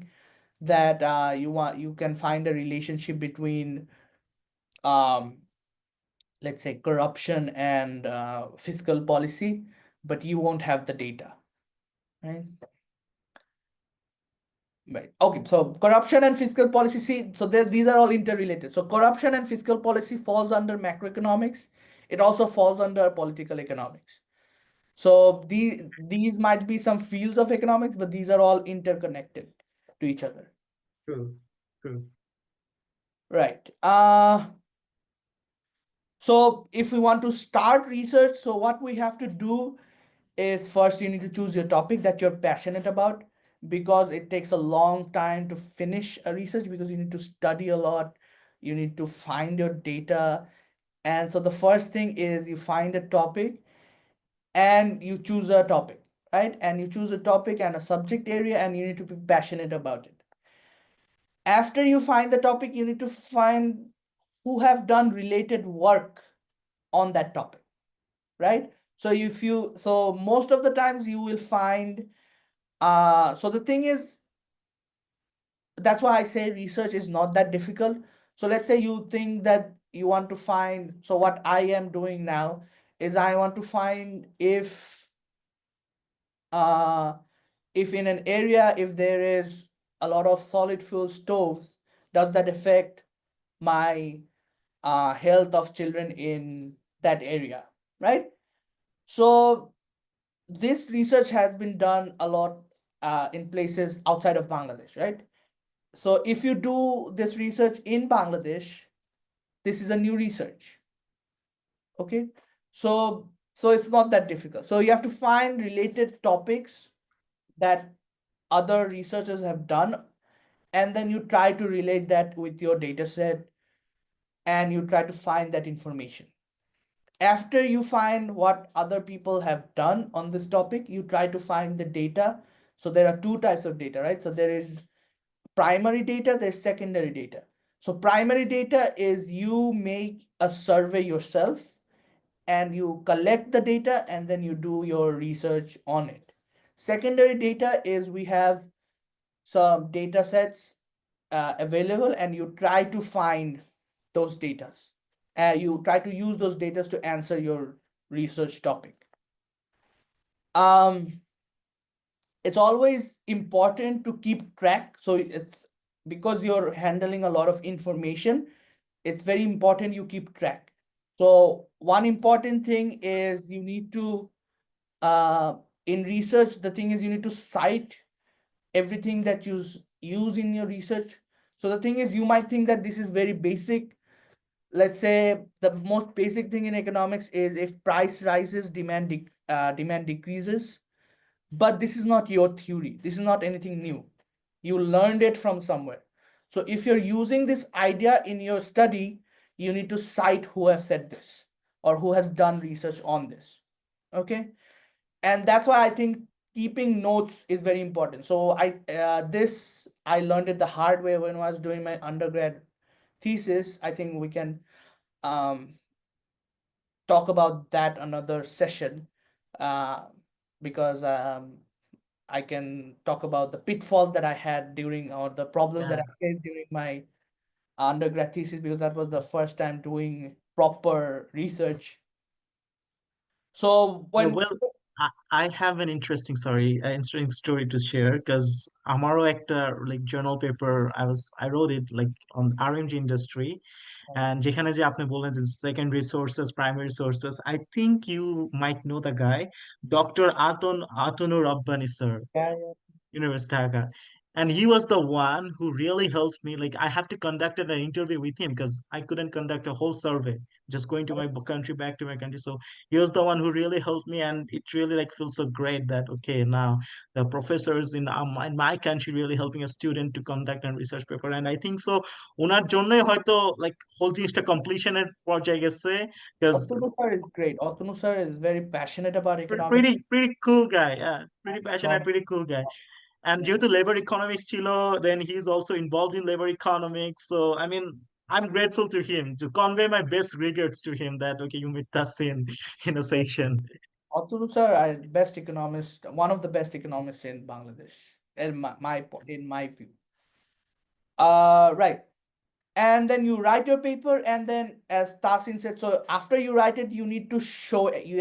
that you can find a relationship between um, let's say corruption and fiscal policy, but you won't have the data, right? Right. Okay. So corruption and fiscal policy. See, so these are all interrelated. So corruption and fiscal policy falls under macroeconomics. It also falls under political economics. So these might be some fields of economics, but these are all interconnected to each other. True, true. Right. So if we want to start research, so what we have to do is first you need to choose your topic that you're passionate about, because it takes a long time to finish a research because you need to study a lot, you need to find your data. And so the first thing is you find a topic and you choose a topic, right? And you choose a topic and a subject area, and you need to be passionate about it. After you find the topic, you need to find who have done related work on that topic, right? So most of the times you will find so the thing is, that's why I say research is not that difficult. So let's say you think that you want to find, so what I am doing now is I want to find uh if in an area, if there is a lot of solid fuel stoves, does that affect my health of children in that area, right? So this research has been done a lot in places outside of Bangladesh, right? So if you do this research in Bangladesh, this is a new research. Okay. So it's not that difficult. So you have to find related topics that other researchers have done, and then you try to relate that with your data set, and you try to find that information. After you find what other people have done on this topic, you try to find the data. So there are two types of data, right? So there is primary data, there's secondary data. So primary data is you make a survey yourself and you collect the data and then you do your research on it. Secondary data is we have some data sets available and you try to find those data. You try to use those data to answer your research topic. It's always important to keep track. So it's because you're handling a lot of information, it's very important you keep track. So one important thing is you need to, in research, the thing is you need to cite everything that you use in your research. So the thing is, you might think that this is very basic. Let's say the most basic thing in economics is if price rises, demand decreases. But this is not your theory. This is not anything new. You learned it from somewhere. So if you're using this idea in your study, you need to cite who has said this or who has done research on this. Okay. And that's why I think keeping notes is very important. So I learned it the hard way when I was doing my undergrad thesis, I think we can um, talk about that another session, uh, because I can talk about the pitfalls that I had during, or the problems that Yeah. I faced during my undergrad thesis, because that was the first time doing proper research. So Yeah, when well, I have an interesting story to share because আমারও একটা like journal paper I wrote it like on RMG industry and যেখানে যে আপনি বললেন যে secondary sources, primary sources, I think you might know the guy, Dr. Atonur Rabbani sir. yeah, University Dhaka. And he was the one who really helped me. Like I have to conduct an interview with him because I couldn't conduct a whole survey, just going to my country, back to my country. So he was the one who really helped me, and it really like feels so great that okay, now the professors in my country really helping a student to conduct a research paper. And I think so. ওনার জন্যই হয়তো like whole জিনিসটা completion এর পর্যায়ে গেছে because Atunu sir is great. Atunu sir is very passionate about economics. pretty cool guy. Yeah, pretty passionate, Economics. pretty cool guy. And Yeah. যেহেতু labor economics ছিল, then he's also involved in labor economics. So I mean, I'm grateful to him to convey my best regards to him that okay, you met us in a session. Atunu sir is best economist, one of the best economists in Bangladesh, in my view. Right. And then you write your paper, and then as Tasin said, so after you write it, you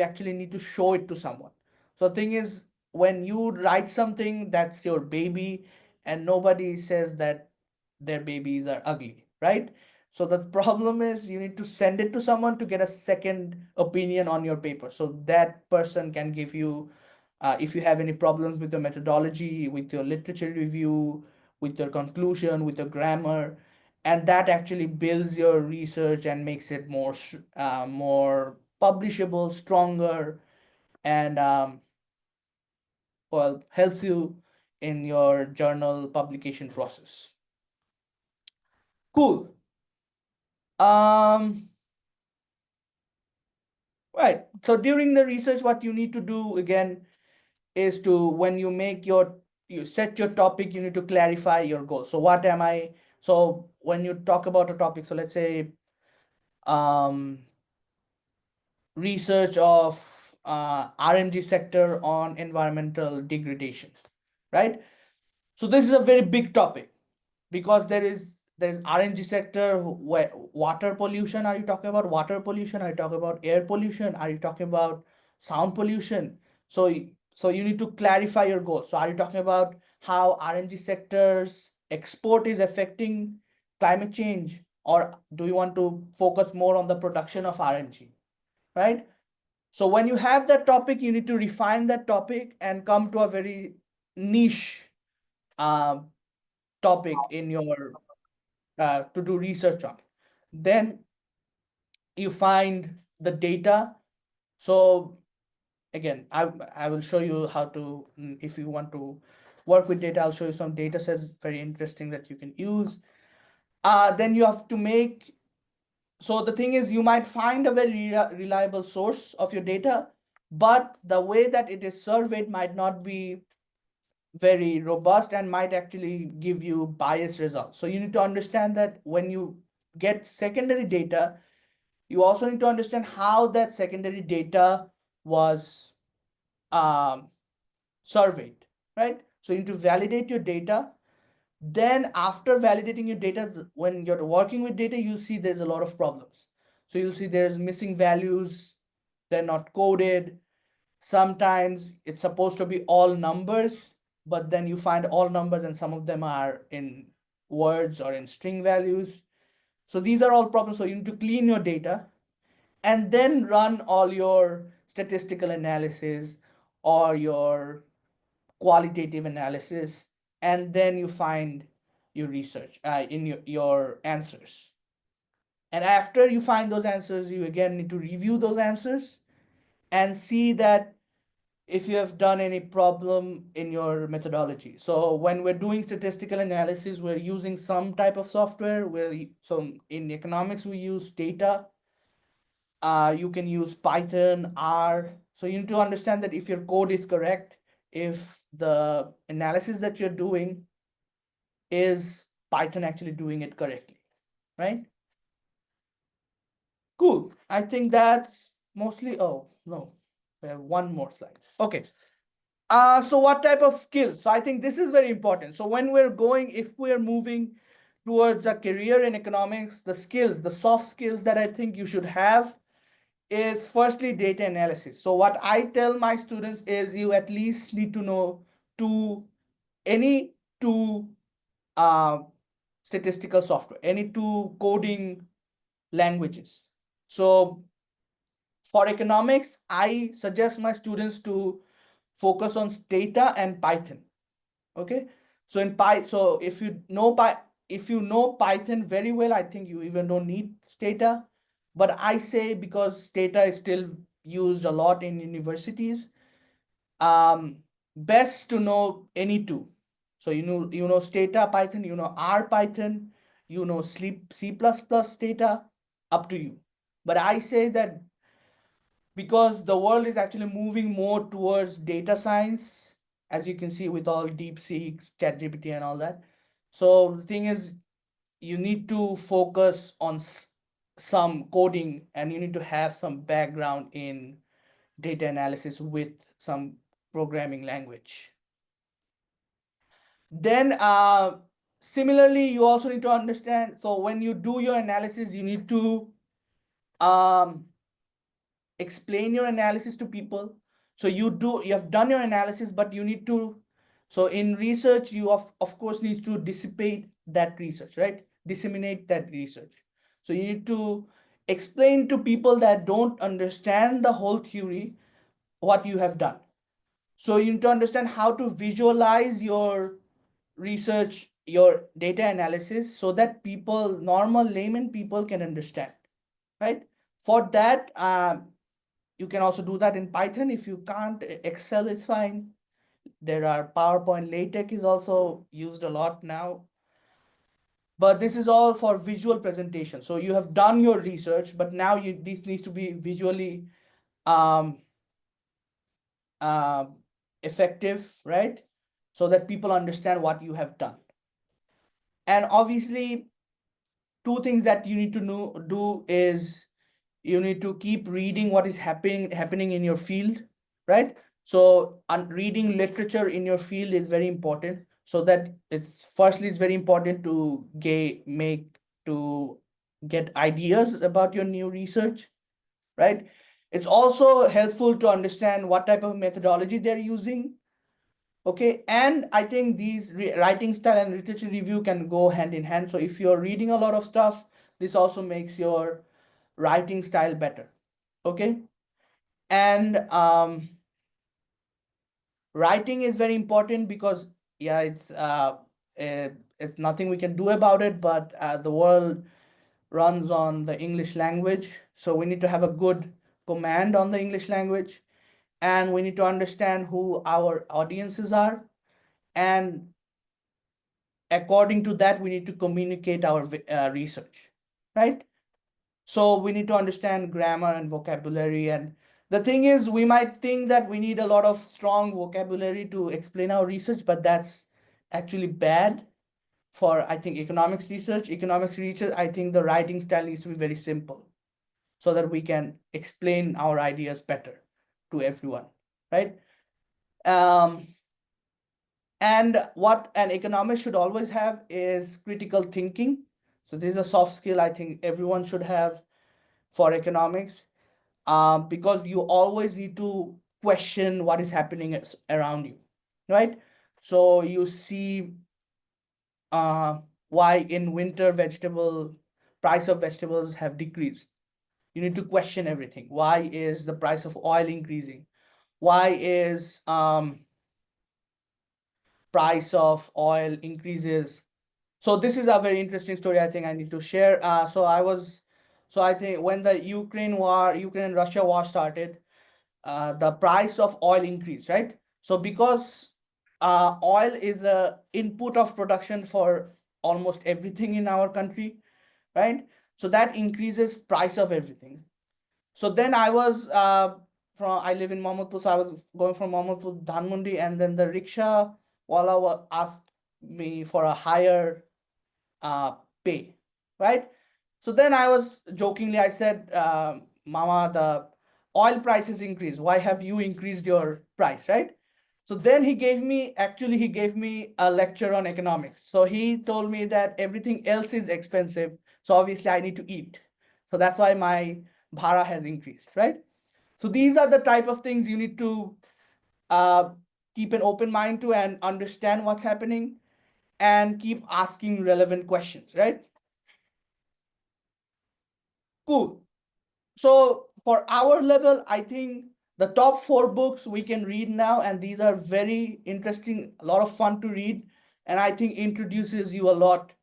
actually need to show it to someone. So the thing is, when you write something, that's your baby, and nobody says that their babies are ugly, right? So the problem is you need to send it to someone to get a second opinion on your paper, so that person can give you, if you have any problems with your methodology, with your literature review, with your conclusion, with your grammar, and that actually builds your research and makes it more publishable, stronger, and well, helps you in your journal publication process. Cool. um right, so during the research, what you need to do again is to, when you set your topic, you need to clarify your goal. So what am I, so when you talk about a topic, so let's say um research of RMG sector on environmental degradation, right? So this is a very big topic, because there's RNG sector where water pollution. Are you talking about water pollution? Are you talking about air pollution? Are you talking about sound pollution? So you need to clarify your goals. So are you talking about how RNG sector's export is affecting climate change, or do you want to focus more on the production of RNG, right? So when you have that topic, you need to refine that topic and come to a very niche um, topic in your to do research on. Then you find the data. So again, I will show you how to, if you want to work with data, I'll show you some data sets, very interesting, that you can use. Then you have to make, so the thing is, you might find a very reliable source of your data, but the way that it is surveyed might not be very robust and might actually give you biased results. So you need to understand that when you get secondary data, you also need to understand how that secondary data was um, surveyed, right? So you need to validate your data. Then after validating your data, when you're working with data, you'll see there's a lot of problems. So you'll see there's missing values, they're not coded. Sometimes it's supposed to be all numbers, but then you find all numbers and some of them are in words or in string values. So these are all problems. So you need to clean your data and then run all your statistical analysis or your qualitative analysis, and then you find your research in your answers. And after you find those answers, you again need to review those answers and see that if you have done any problem in your methodology. So when we're doing statistical analysis, we're using some type of software where, so in economics, we use data. You can use Python, R. So you need to understand that if your code is correct, if the analysis that you're doing is Python actually doing it correctly, right? Cool. I think that's mostly. Oh no, we have one more slide. Okay. So what type of skills? So I think this is very important. So when we're going, if we're moving towards a career in economics, the skills, the soft skills that I think you should have is firstly data analysis. So what I tell my students is you at least need to know any two uh, statistical software, any two coding languages. So for economics, I suggest my students to focus on Stata and Python. Okay, so so if you know Python very well, I think you even don't need Stata. But I say because Stata is still used a lot in universities, um, best to know any two. So you know Stata Python, you know R Python, you know C++ Stata, up to you. But I say that because the world is actually moving more towards data science, as you can see with all DeepSeek, ChatGPT, and all that. So the thing is, you need to focus on some coding, and you need to have some background in data analysis with some programming language. Then similarly, you also need to understand, so when you do your analysis, you need to explain your analysis to people. So you have done your analysis, but you need to, so in research, you of course need to dissipate that research, right? Disseminate that research. So you need to explain to people that don't understand the whole theory what you have done. So you need to understand how to visualize your research, your data analysis, so that people, normal layman people, can understand, right? For that, you can also do that in Python. If you can't, Excel is fine. There are PowerPoint, LaTeX is also used a lot now. But this is all for visual presentation. So you have done your research, but now this needs to be visually um, uh, effective, right? So that people understand what you have done. And obviously, two things that you need to do is you need to keep reading what is happening in your field, right? So reading literature in your field is very important, so that it's very important to get ideas about your new research, right? It's also helpful to understand what type of methodology they're using. Okay, and I think these writing style and literature review can go hand in hand. So if you're reading a lot of stuff, this also makes your writing style better. Okay, and writing is very important because, yeah, it's nothing we can do about it, but the world runs on the English language, so we need to have a good command on the English language, and we need to understand who our audiences are, and according to that we need to communicate our research, right? So we need to understand grammar and vocabulary. And the thing is, we might think that we need a lot of strong vocabulary to explain our research, but that's actually bad for, I think, economics research. Economics research, I think the writing style needs to be very simple, so that we can explain our ideas better to everyone, right? um, and what an economist should always have is critical thinking. So this is a soft skill I think everyone should have for economics, because you always need to question what is happening around you, right? So you see why in winter price of vegetables have decreased. You need to question everything. Why is the price of oil increasing? Why is price of oil increases? So this is a very interesting story I think I need to share. So I think when the Ukraine and Russia war started, the price of oil increased, right? So because oil is a input of production for almost everything in our country, right? So that increases price of everything. So then I live in Mohammedpur, so I was going from Mohammedpur to Dhanmondi, and then the rickshaw asked me for a higher pay, right? So then I was jokingly, I said, Mama, the oil prices increased. Why have you increased your price, right? So then he gave me a lecture on economics. So he told me that everything else is expensive. So obviously I need to eat. So that's why my bhara has increased, right? So these are the type of things you need to uh, keep an open mind to and understand what's happening and keep asking relevant questions, right? Cool. So for our level, I think the top 4 books we can read now, and these are very interesting, a lot of fun to read, and I think introduces you a lot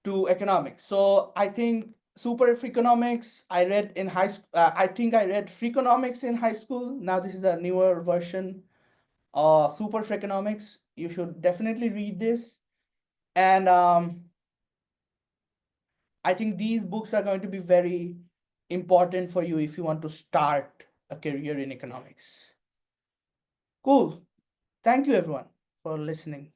to economics. So I think Super Economics I read in high school. I think I read Freakonomics in high school. Now this is a newer version of Super Economics. You should definitely read this. And I think these books are going to be very important for you if you want to start a career in economics. Cool. Thank you, everyone, for listening.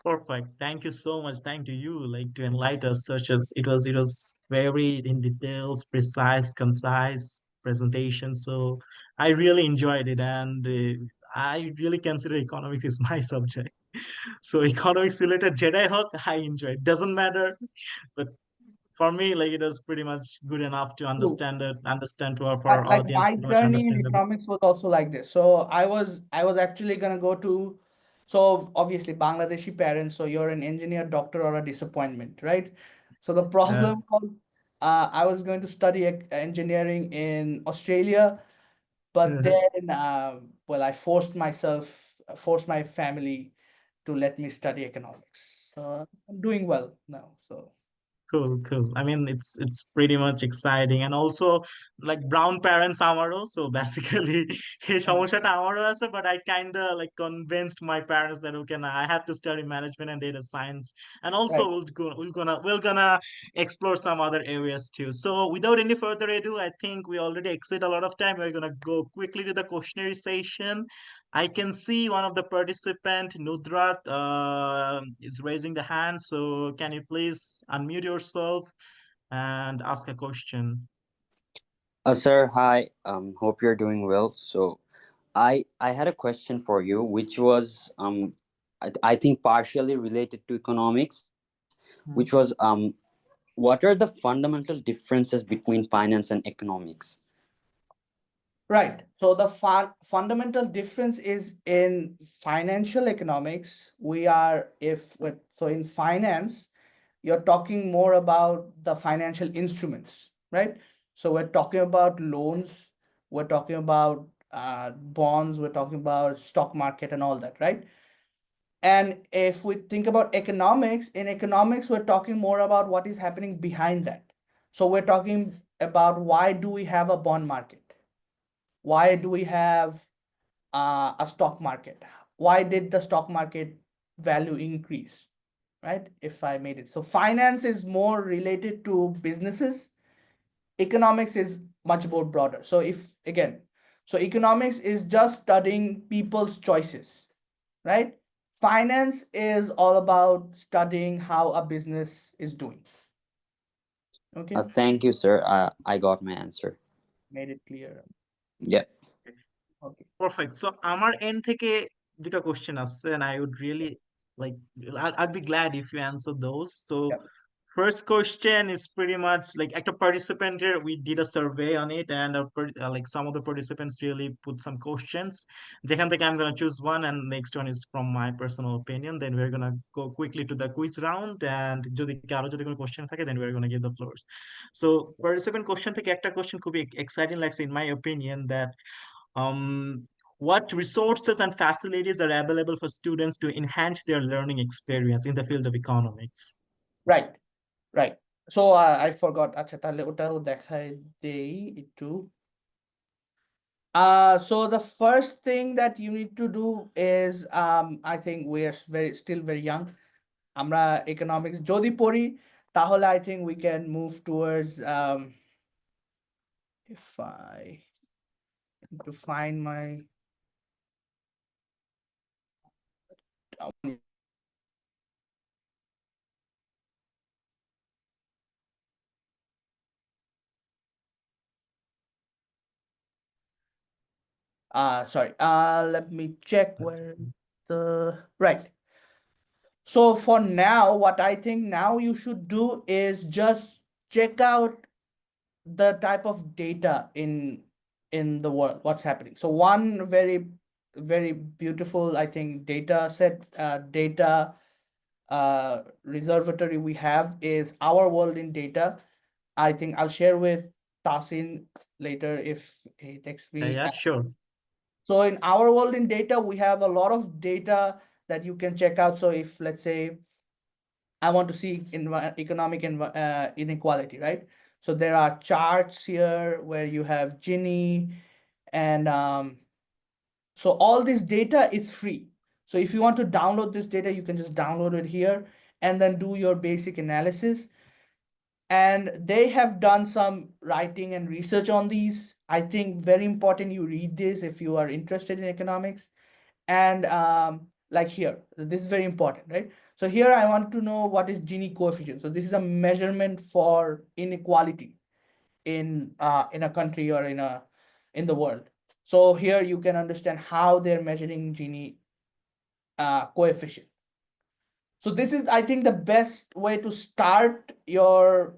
Perfect. Thank you so much. Thank to you, like to enlighten us such as it was very in details, precise, concise presentation. So I really enjoyed it, and I really consider economics is my subject. So economics related Jedi Hawk, I enjoy. It doesn't matter, but for me, like it was pretty much good enough to Cool. understand it, understand to our for Like our like audience my pretty much journey in understandable. economics was also like this. So I was actually gonna go to, so obviously Bangladeshi parents, so you're an engineer, doctor, or a disappointment, right? So the Uh, problem was I was going to study engineering in Australia, but then well, I forced my family to let me study economics. So I'm doing well now. So Cool, cool. I mean, it's pretty much exciting, and also like brown parents আমারও, so basically এই uh, সমস্যাটা আমারও আছে, but I kind of like convinced my parents that okay, nah, I have to study management and data science, and also right. we're gonna explore some other areas too. So without any further ado, I think we already exceed a lot of time. We're gonna go quickly to the questionnaire session. I can see one of the participant, Nudrat, is raising the hand. So can you please unmute yourself and ask a question? Sir, hi. Hope you're doing well. So, I had a question for you, which was I think partially related to economics, which was Hmm. what are the fundamental differences between finance and economics? Right. So the fundamental difference is in financial economics. We are, if with, so in finance, you're talking more about the financial instruments, right? So we're talking about loans, we're talking about bonds, we're talking about stock market and all that, right? And if we think about economics, in economics, we're talking more about what is happening behind that. So we're talking about why do we have a bond market? Why do we have a stock market? Why did the stock market value increase? Right? If I made it. So finance is more related to businesses. Economics is much more broader. So if again, so economics is just studying people's choices, right? Finance is all about studying how a business is doing. Okay, Thank you, sir. I got my answer. made it clear. Yeah. Okay. Perfect. So আমার end থেকে দুটো question আছে, and I would really like I'd be glad if you answer those. So Yeah. first question is pretty much like একটা participant here. We did a survey on it, and like some of the participants really put some questions. যেখান থেকে I'm gonna choose one, and next one is from my personal opinion. Then we're gonna go quickly to the quiz round, and যদি কারো যদি কোনো question থাকে, then we're gonna give the floors. So participant question থেকে একটা question খুবই exciting লাগছে in my opinion, that what resources and facilities are available for students to enhance their learning experience in the field of economics? Right. Right. So I forgot. আচ্ছা তাহলে ওটাও দেখাই দেই একটু। So the first thing that you need to do is I think we are still very young. আমরা economics যদি পড়ি তাহলে I think we can move towards if I need to find my Sorry, let me check where right. So for now, what I think now you should do is just check out the type of data in the world, what's happening. So one very beautiful, I think, data set, data reservatory we have is Our World in Data. I think I'll share with Tasin later if he texts me. Yeah, sure. So in Our World in Data, we have a lot of data that you can check out. So if, let's say, I want to see economic inequality, right? So there are charts here where you have Gini, and so all this data is free. So if you want to download this data, you can just download it here and then do your basic analysis. And they have done some writing and research on these. I think very important you read this if you are interested in economics. And like here, this is very important, right? So here I want to know what is Gini coefficient. So this is a measurement for inequality in a country or in the world. So here you can understand how they're measuring Gini coefficient. So this is, I think, the best way to start your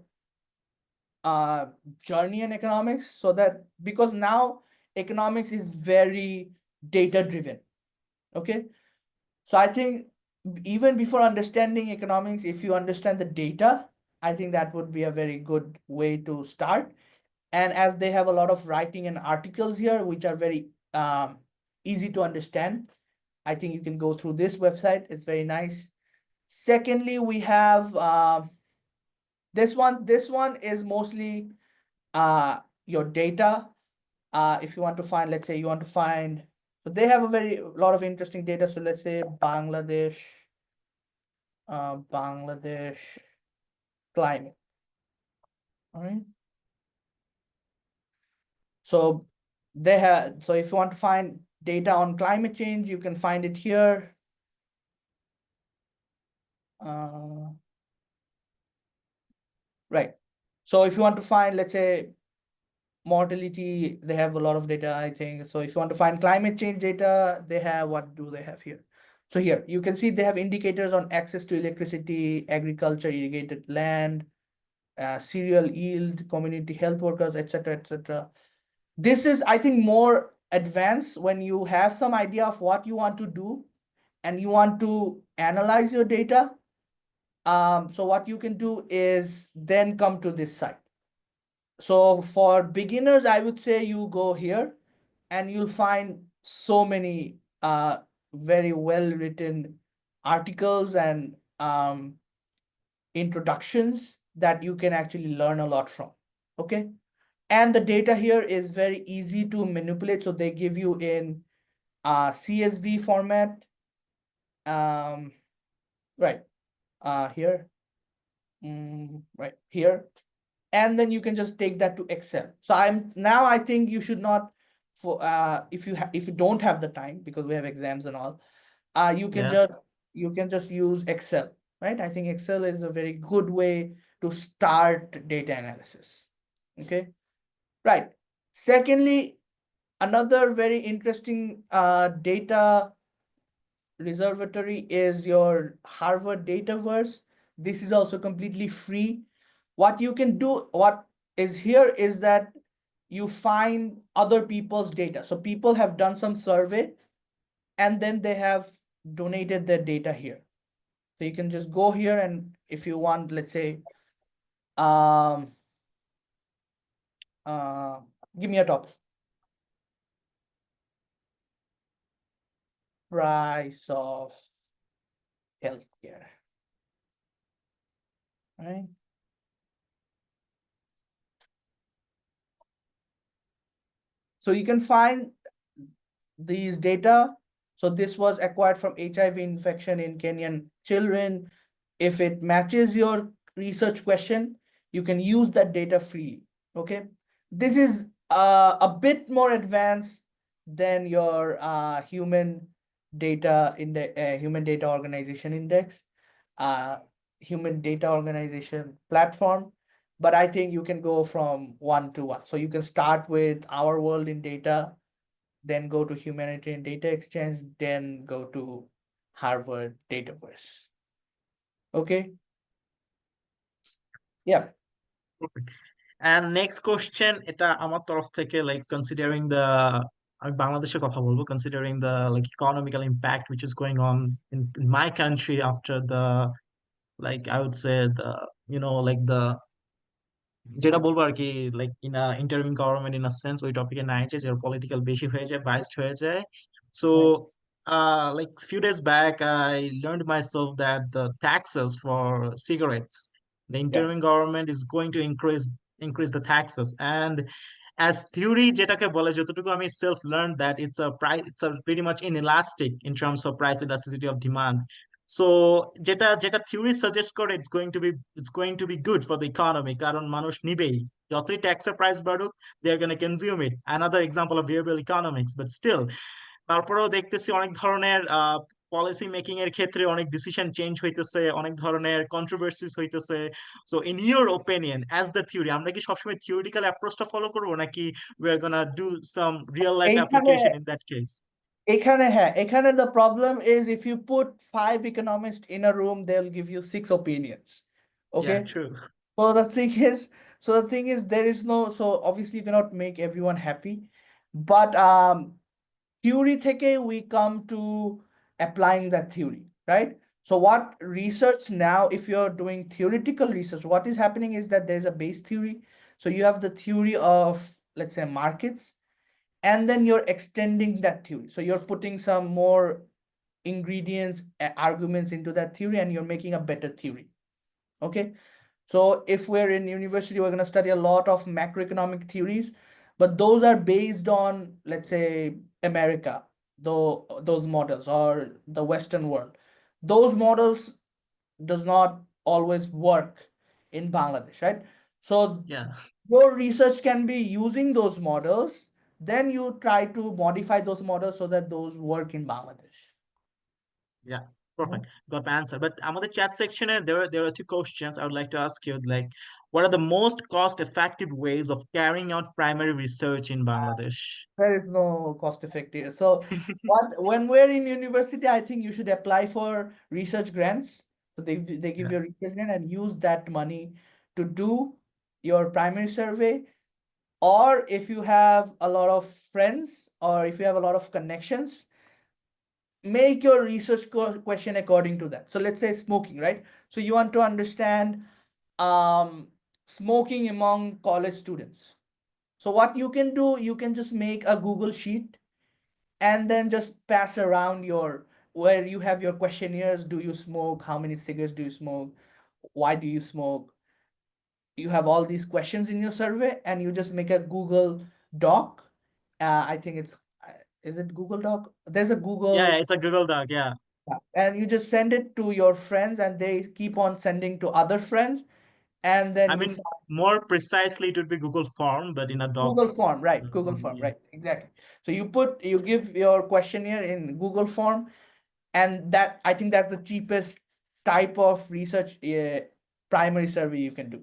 journey in economics, so that because now economics is very data driven. Okay, so I think even before understanding economics, if you understand the data, I think that would be a very good way to start. And as they have a lot of writing and articles here, which are very easy to understand, I think you can go through this website. It's very nice. Secondly, we have this one. This one is mostly your data. If you want to find, let's say you want to find, so they have a lot of interesting data. So let's say Bangladesh climate. All right. So they have, so if you want to find data on climate change, you can find it here. Right. So if you want to find, let's say, mortality, they have a lot of data, I think. So if you want to find climate change data, they have, what do they have here? So here you can see they have indicators on access to electricity, agriculture, irrigated land, cereal yield, community health workers, etc., etc. This is, I think, more advanced when you have some idea of what you want to do and you want to analyze your data. So what you can do is then come to this site. So for beginners, I would say you go here and you'll find so many very well written articles and introductions that you can actually learn a lot from. Okay. And the data here is very easy to manipulate. So they give you in CSV format, right here, right here. And then you can just take that to Excel. So I think you should not, for if you don't have the time, because we have exams and all, you can just use Excel, right? I think Excel is a very good way to start data analysis. Okay, right. Secondly, another very interesting data reservatory is your Harvard Dataverse. This is also completely free. What you can do, what is here is that you find other people's data. So people have done some survey and then they have donated their data here. So you can just go here, and if you want, let's say, give me a topic. Price of healthcare. Right. So you can find these data. So this was acquired from HIV infection in Kenyan children. If it matches your research question, you can use that data freely. Okay. This is a bit more advanced than your human data organization index, human data organization platform. But I think you can go from one to one. So you can start with Our World in Data. then go to Humanitarian Data Exchange, then go to Harvard Dataverse. Okay. Yeah. Perfect. And next question, এটা আমার তরফ থেকে, like considering the, আমি বাংলাদেশের কথা বলবো, considering the like economical impact which is going on in my country after the, like I would say the, like the, যেটা বলবো আর কি, like in a interim government in a sense, ওই টপিকে নাই, যে পলিটিক্যাল বেশি হয়ে যায়, বাইসড হয়ে যায়। So Right. like few days back I learned myself that the taxes for cigarettes, the Yeah. interim government is going to increase the taxes, and as theory যেটাকে বলে, যতটুকু আমি self learned, that it's a pretty much inelastic in terms of price elasticity of demand. So যেটা theory suggest করে, it's going to be good for the economy, কারণ মানুষ নিবেই, যতই ট্যাক্সের প্রাইস বাড়ুক, they are going to consume it. Another example of variable economics, but still তারপরেও দেখতেছি অনেক ধরনের পলিসি মেকিং এর ক্ষেত্রে অনেক ডিসিশন চেঞ্জ হইতেছে, অনেক ধরনের কন্ট্রোভার্সিস হইতেছে। So in your opinion, as the theory, আমরা কি সবসময় থিওরিটিক্যাল অ্যাপ্রোচটা ফলো করবো, নাকি we are gonna do some real life এইখানে অ্যাপ্লিকেশন ইন দ্যাট কেস? এখানে the problem is if you put 5 economists in a room, they'll give you 6 opinions. Yeah, Okay. true. So the thing is there is no, so obviously you cannot make everyone happy, but theory থেকে we come to applying that theory, right? So what research now, if you're doing theoretical research, what is happening is that there's a base theory. So you have the theory of, let's say, markets, and then you're extending that theory. So you're putting some more ingredients, arguments into that theory, and you're making a better theory. Okay. So if we're in university, we're going to study a lot of macroeconomic theories, but those are based on, let's say, America, though those models, or the Western world. Those models does not always work in Bangladesh, right? So Yeah. your research can be using those models, then you try to modify those models so that those work in Bangladesh. Yeah, Mhm. perfect. Got the answer. But আমাদের chat section there are two questions I would like to ask you. Like, what are the most cost-effective ways of carrying out primary research in Bangladesh? There is no cost effective. So when we're in university, I think you should apply for research grants. So they give Yeah. you a research grant and use that money to do your primary survey. Or if you have a lot of friends, or if you have a lot of connections, make your research question according to that. So let's say smoking, right? So you want to understand smoking among college students. So what you can do, you can just make a Google sheet and then just pass around your, where you have your questionnaires. Do you smoke? How many cigarettes do you smoke? Why do you smoke? You have all these questions in your survey, and you just make a Google Doc. I think it's, is it Google Doc? There's a Yeah, Google, it's a Google Doc. Yeah. and you just send it to your friends, and they keep on sending to other friends, and then I you mean, more precisely, it would be Google Form, but in a Google Form, docs. right? Google Form, Yeah. right? Exactly. So you give your questionnaire in Google Form, and that, I think that's the cheapest type of research primary survey you can do.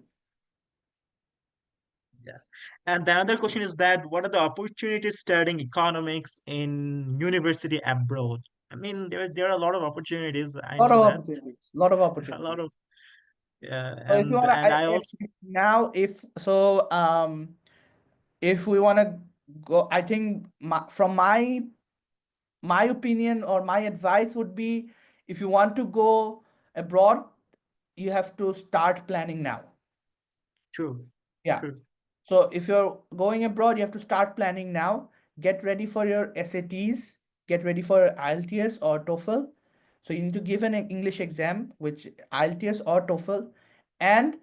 Yeah. And the other question is that what are the opportunities studying economics in university abroad? I mean, there are a lot of opportunities. I Lot know of that. opportunities. Lot of A opportunities. lot of, yeah, So if you and wanna, and I also, now if so, if we wanna go, I think from my opinion or my advice would be, if you want to go abroad, you have to start planning now. true, Yeah. true. So if you're going abroad, you have to start planning now. Get ready for your SATs, get ready for IELTS or TOEFL. So you need to give an English exam, which IELTS or TOEFL, and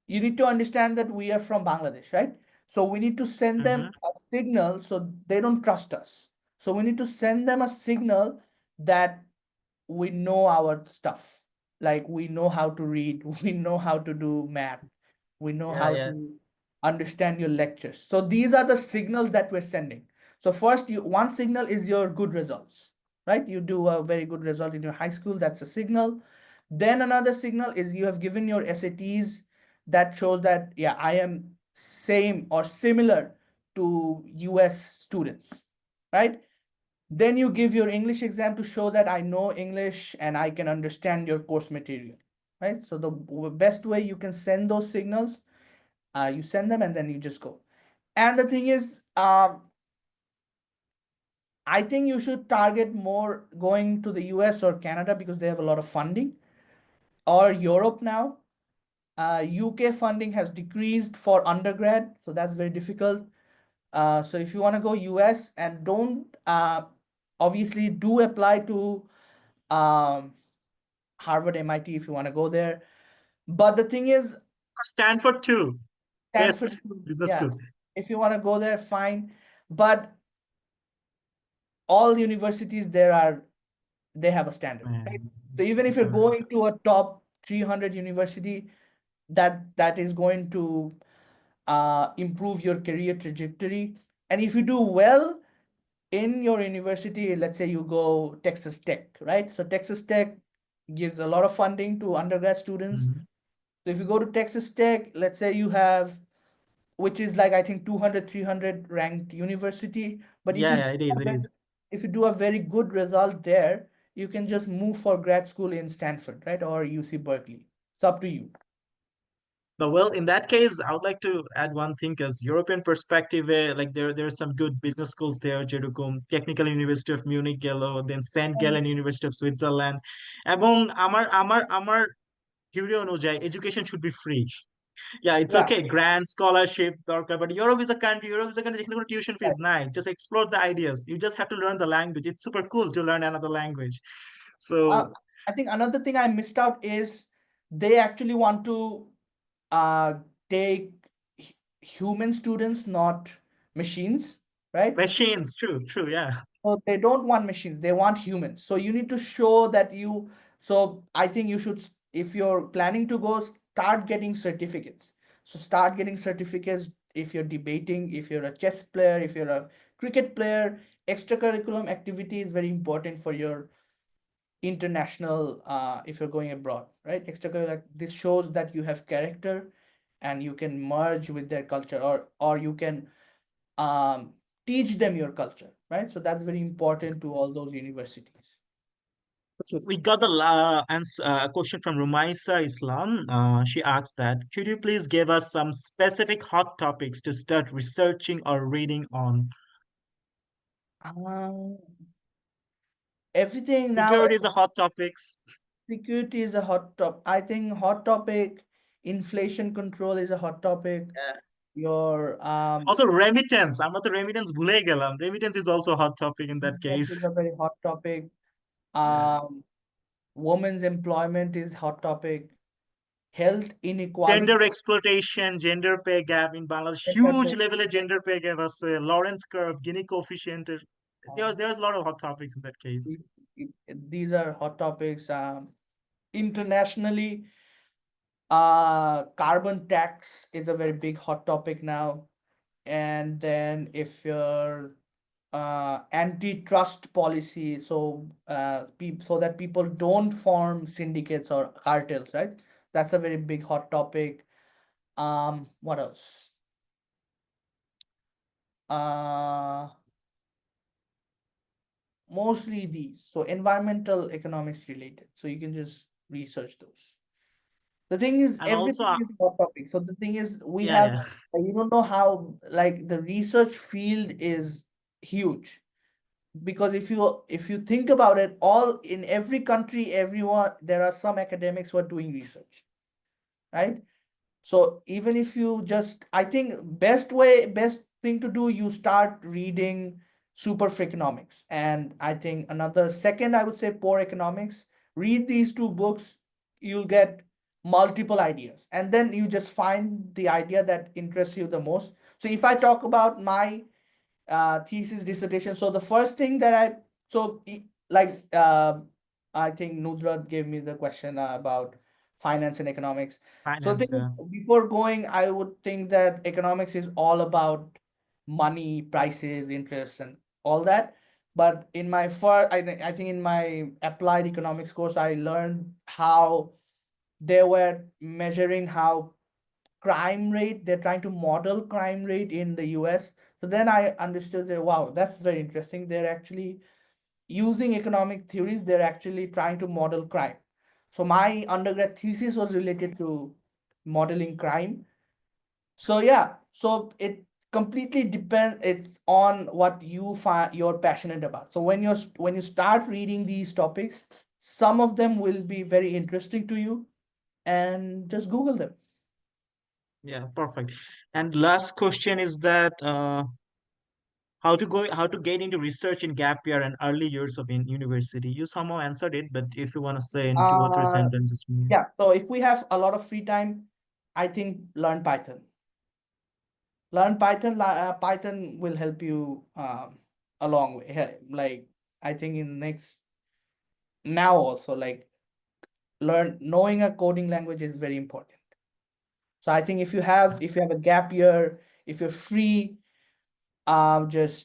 you need to understand that we are from Bangladesh, right? So we need to send Mm-hmm. them a signal so they don't trust us. So we need to send them a signal that we know our stuff. Like we know how to read, we know how to do math, we know Yeah, how yeah. to understand your lectures. So these are the signals that we're sending. So first, one signal is your good results, right? You do a very good result in your high school, that's a signal. Then another signal is you have given your SATs, that shows that, yeah, I am same or similar to US students. right? Then you give your English exam to show that I know English and I can understand your course material, right? So the best way you can send those signals, you send them and then you just go. And the thing is, I think you should target more going to the US or Canada because they have a lot of funding, or Europe now. UK funding has decreased for undergrad, so that's very difficult. So if you want to go US, and don't obviously do apply to um, Harvard, MIT if you want to go there. But the thing is, Stanford too. Stanford, Best business yeah, school. if you want to go there, fine. But all universities there are, they have a standard, right? Man. So even if you're going to a top 300 university, that is going to improve your career trajectory. And if you do well in your university, let's say you go Texas Tech, right? So Texas Tech gives a lot of funding to undergrad students. Mhm. So if you go to Texas Tech, let's say you have, which is like I think 200, 300 ranked university. But if Yeah, you yeah, it is, it is. if you do a very good result there, you can just move for grad school in Stanford, right? Or UC Berkeley. It's up to you. But well, in that case, I would like to add one thing, because European perspective, like there are some good business schools there, যেরকম Technical University of Munich গেল, then St. Gallen University of Switzerland, এবং আমার theory অনুযায়ী education should be free. Yeah, it's Yeah, okay, grant scholarship দরকার, but Europe is a country যেখানে কোনো tuition yeah. fees নাই. Just explore the ideas. You just have to learn the language. It's super cool to learn another language. So I think another thing I missed out is they actually want to uh, take human students, not machines, right? machines, true, yeah. So they don't want machines, they want humans. So you need to show that you, so I think you should, if you're planning to go, start getting certificates. So start getting certificates if you're debating, if you're a chess player, if you're a cricket player. Extracurriculum activity is very important for your international, if you're going abroad, right? Extracurricular, like, this shows that you have character and you can merge with their culture, or you can um, teach them your culture, right? So that's very important to all those universities. We got the question from Rumaisa Islam. She asks that, could you please give us some specific hot topics to start researching or reading on? Um, Everything now, Security is a hot topics. security is a hot top. I think hot topic, inflation control is a hot topic. Yeah. Your Also remittance. I'm not the remittance ভুলে গেলাম. Remittance is also a hot topic in that that case. is a very hot topic. Yeah. Women's employment is hot topic. Health inequality. Gender exploitation, gender pay gap in Bangladesh. Huge level of gender pay gap আছে. Lawrence curve, Gini coefficient. There's a lot of hot topics in that case. These are hot topics. Internationally, carbon tax is a very big hot topic now. And then if you're antitrust policy, so so that people don't form syndicates or cartels, right? That's a very big hot topic. What else? Mostly these. So environmental economics related. So you can just research those. The thing is, And also, everything is hot topic. So the thing is, we yeah, have, yeah. you don't know how, like, the research field is huge. Because if you think about it, all in every country, everyone, there are some academics who are doing research, right? So even if you just, I think best thing to do, you start reading super economics. And I think another second, I would say poor economics. Read these two books, you'll get multiple ideas. And then you just find the idea that interests you the most. So if I talk about my thesis dissertation, so the first thing that like I think Nudrat gave me the question about finance and economics. So Finance, yeah. before going, I would think that economics is all about money, prices, interest, and all that. But in my first, I think in my applied economics course, I learned how they were measuring how crime rate, they're trying to model crime rate in the US. So then I understood that, wow, that's very interesting. They're actually using economic theories, they're actually trying to model crime. So my undergrad thesis was related to modeling crime. So yeah, so it completely depends. It's on what you find you're passionate about. So when you start reading these topics, some of them will be very interesting to you, and just Google them. Yeah, perfect. And last question is that how to get into research in gap year and early years of in university. You somehow answered it, but if you want to say in 2 or 3 Uh, sentences more. yeah. So if we have a lot of free time, I think learn Python. Learn Python. Python will help you a long way. Like I think in next now also like learn knowing a coding language is very important. So I think if you have a gap year, if you're free, just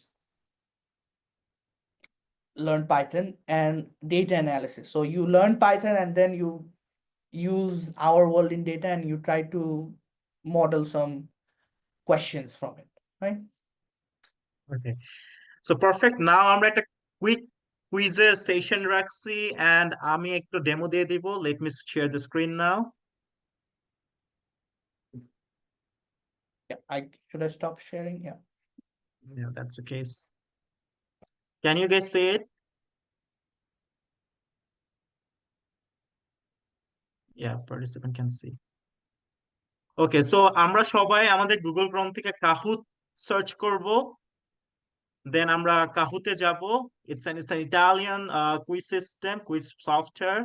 learn Python and data analysis. So you learn Python and then you use our world in data and you try to model some questions from it, right? Okay. So perfect. Now আমরা একটা quick কুইজের session রাখছি and আমি একটু demo দিয়ে দিব. Let me share the screen now. Yeah, I should I stop sharing? Yeah. Yeah, that's the case. Can you guys see it? Yeah, participant can see. Okay, so আমরা সবাই আমাদের Google Chrome থেকে কাহুত search করব. দেন আমরা কাহুতে যাব. It's an Italian quiz system, quiz software.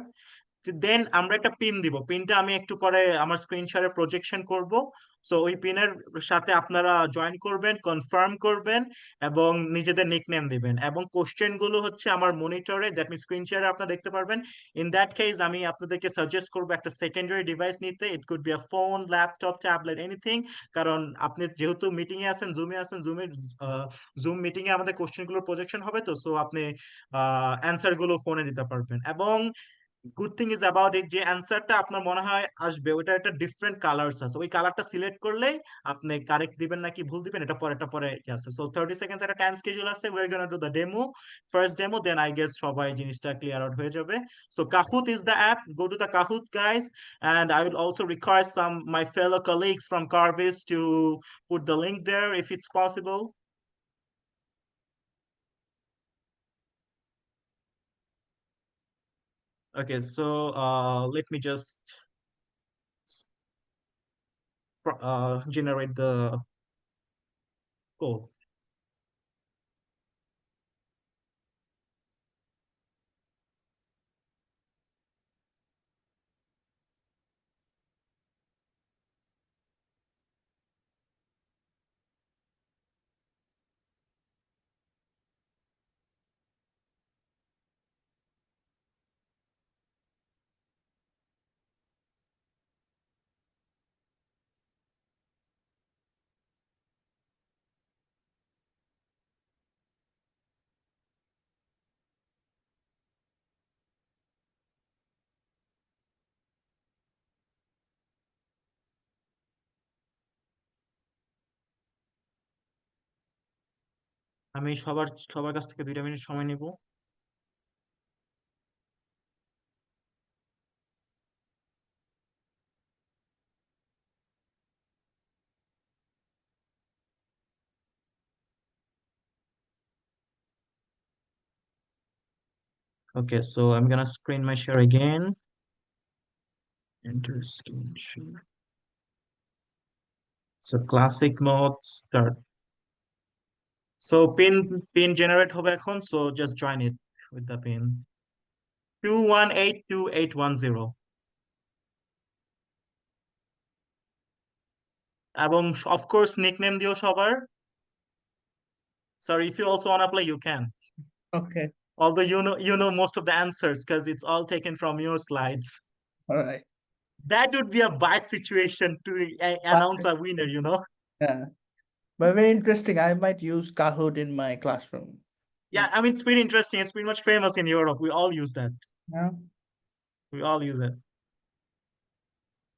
দেন আমরা একটা pin দিব. পিনটা আমি একটু পরে আমার স্ক্রিন শেয়ারে প্রজেকশন করব. সো ওই পিনের সাথে আপনারা জয়েন করবেন, কনফার্ম করবেন এবং নিজেদের নিকনেম দিবেন এবং কোশ্চেন গুলো হচ্ছে আমার মনিটরে, দ্যাট মিন স্ক্রিন শেয়ারে আপনারা দেখতে পারবেন. ইন দ্যাট কেস আমি আপনাদেরকে সাজেস্ট করবো একটা সেকেন্ডারি ডিভাইস নিতে. It could be a phone, laptop, tablet, anything. কারণ আপনি যেহেতু মিটিং এ আছেন, জুম মিটিং এ আমাদের কোশ্চেন গুলোর প্রজেকশন হবে, তো সো আপনি অ্যান্সার গুলো ফোনে দিতে পারবেন. এবং good thing is about it, যে অ্যান্সারটা আপনার মনে হয় আসবে ওইটা একটা ডিফারেন্ট কালার্স আছে, ওই কালারটা সিলেক্ট করলেই আপনি কারেক্ট দিবেন নাকি ভুল দিবেন এটা পরে আছে. সো 30 সেকেন্ডস একটা টাইম স্কেডিউল আছে. We are gonna do the demo, first demo, then I guess সবাই জিনিসটা ক্লিয়ার আউট হয়ে যাবে. So Kahoot is the app. Go to the Kahoot guys, and I will also require some my fellow colleagues from CORViS to put the link there if it's possible. Okay, so let me just generate the code. আমি সবার কাছ থেকে 2টা minute সময় নিব. Okay, so I'm gonna screen my share again. Enter screen share. So classic mode start. So pin generate হবে এখন. So just join it with the pin 2182810. এবং of course nickname দিও সবার. Sorry, if you also wanna play, you can. Okay. Although you know most of the answers because it's all taken from your slides. All right. That would be a bias situation to announce a winner, you know. Yeah. But very interesting. I might use Kahoot in my classroom. Yeah, I mean, it's pretty interesting. It's pretty much famous in Europe. We all use that. Yeah. We all use it.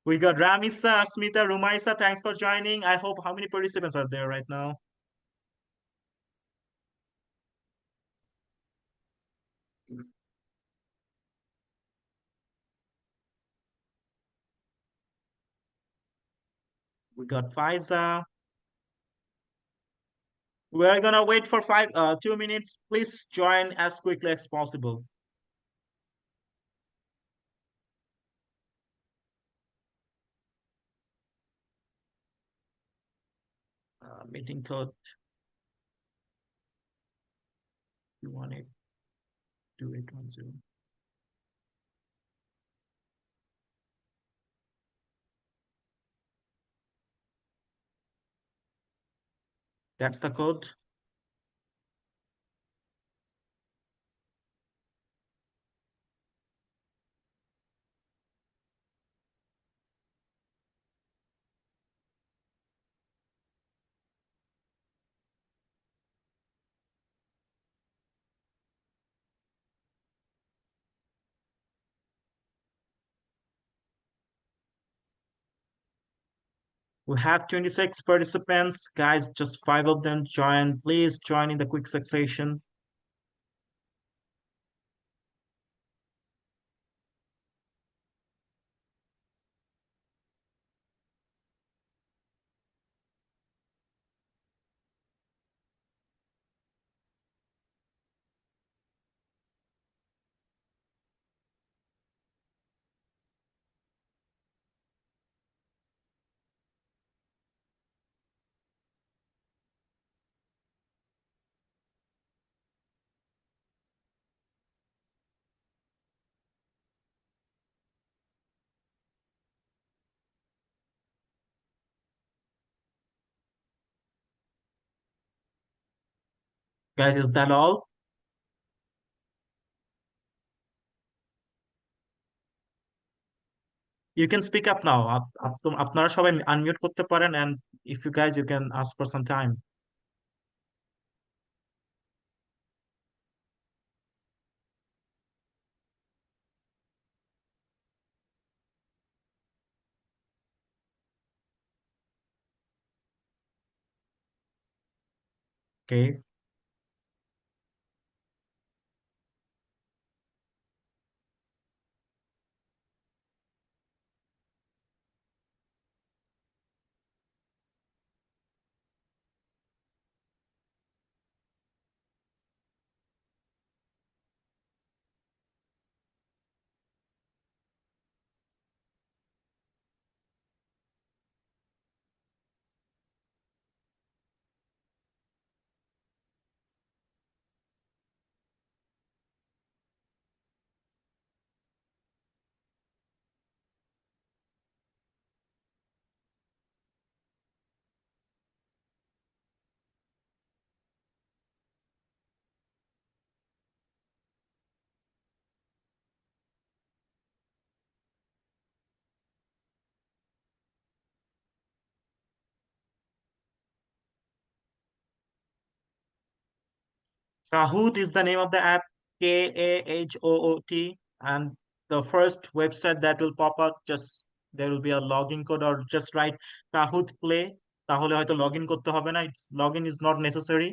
We got Ramisa, Smita, Rumaisa. Thanks for joining. I hope, how many participants are there right now? We got Faiza. We're gonna wait for 2 minutes. Please join as quickly as possible. Meeting code 2182810. That's the code. We have 26 participants. Guys, just 5 of them join. Please join in the quick succession. Guys, is that all? You can speak up now. আপনারা সবাই unmute করতে পারেন, and if you guys, you can ask for some time. Okay. Kahoot is the name of the app, Kahoot, and the first website that will pop up, just there will be a login code, or just write Kahoot Play. তাহলে হয়তো login করতে হবে না. Login is not necessary.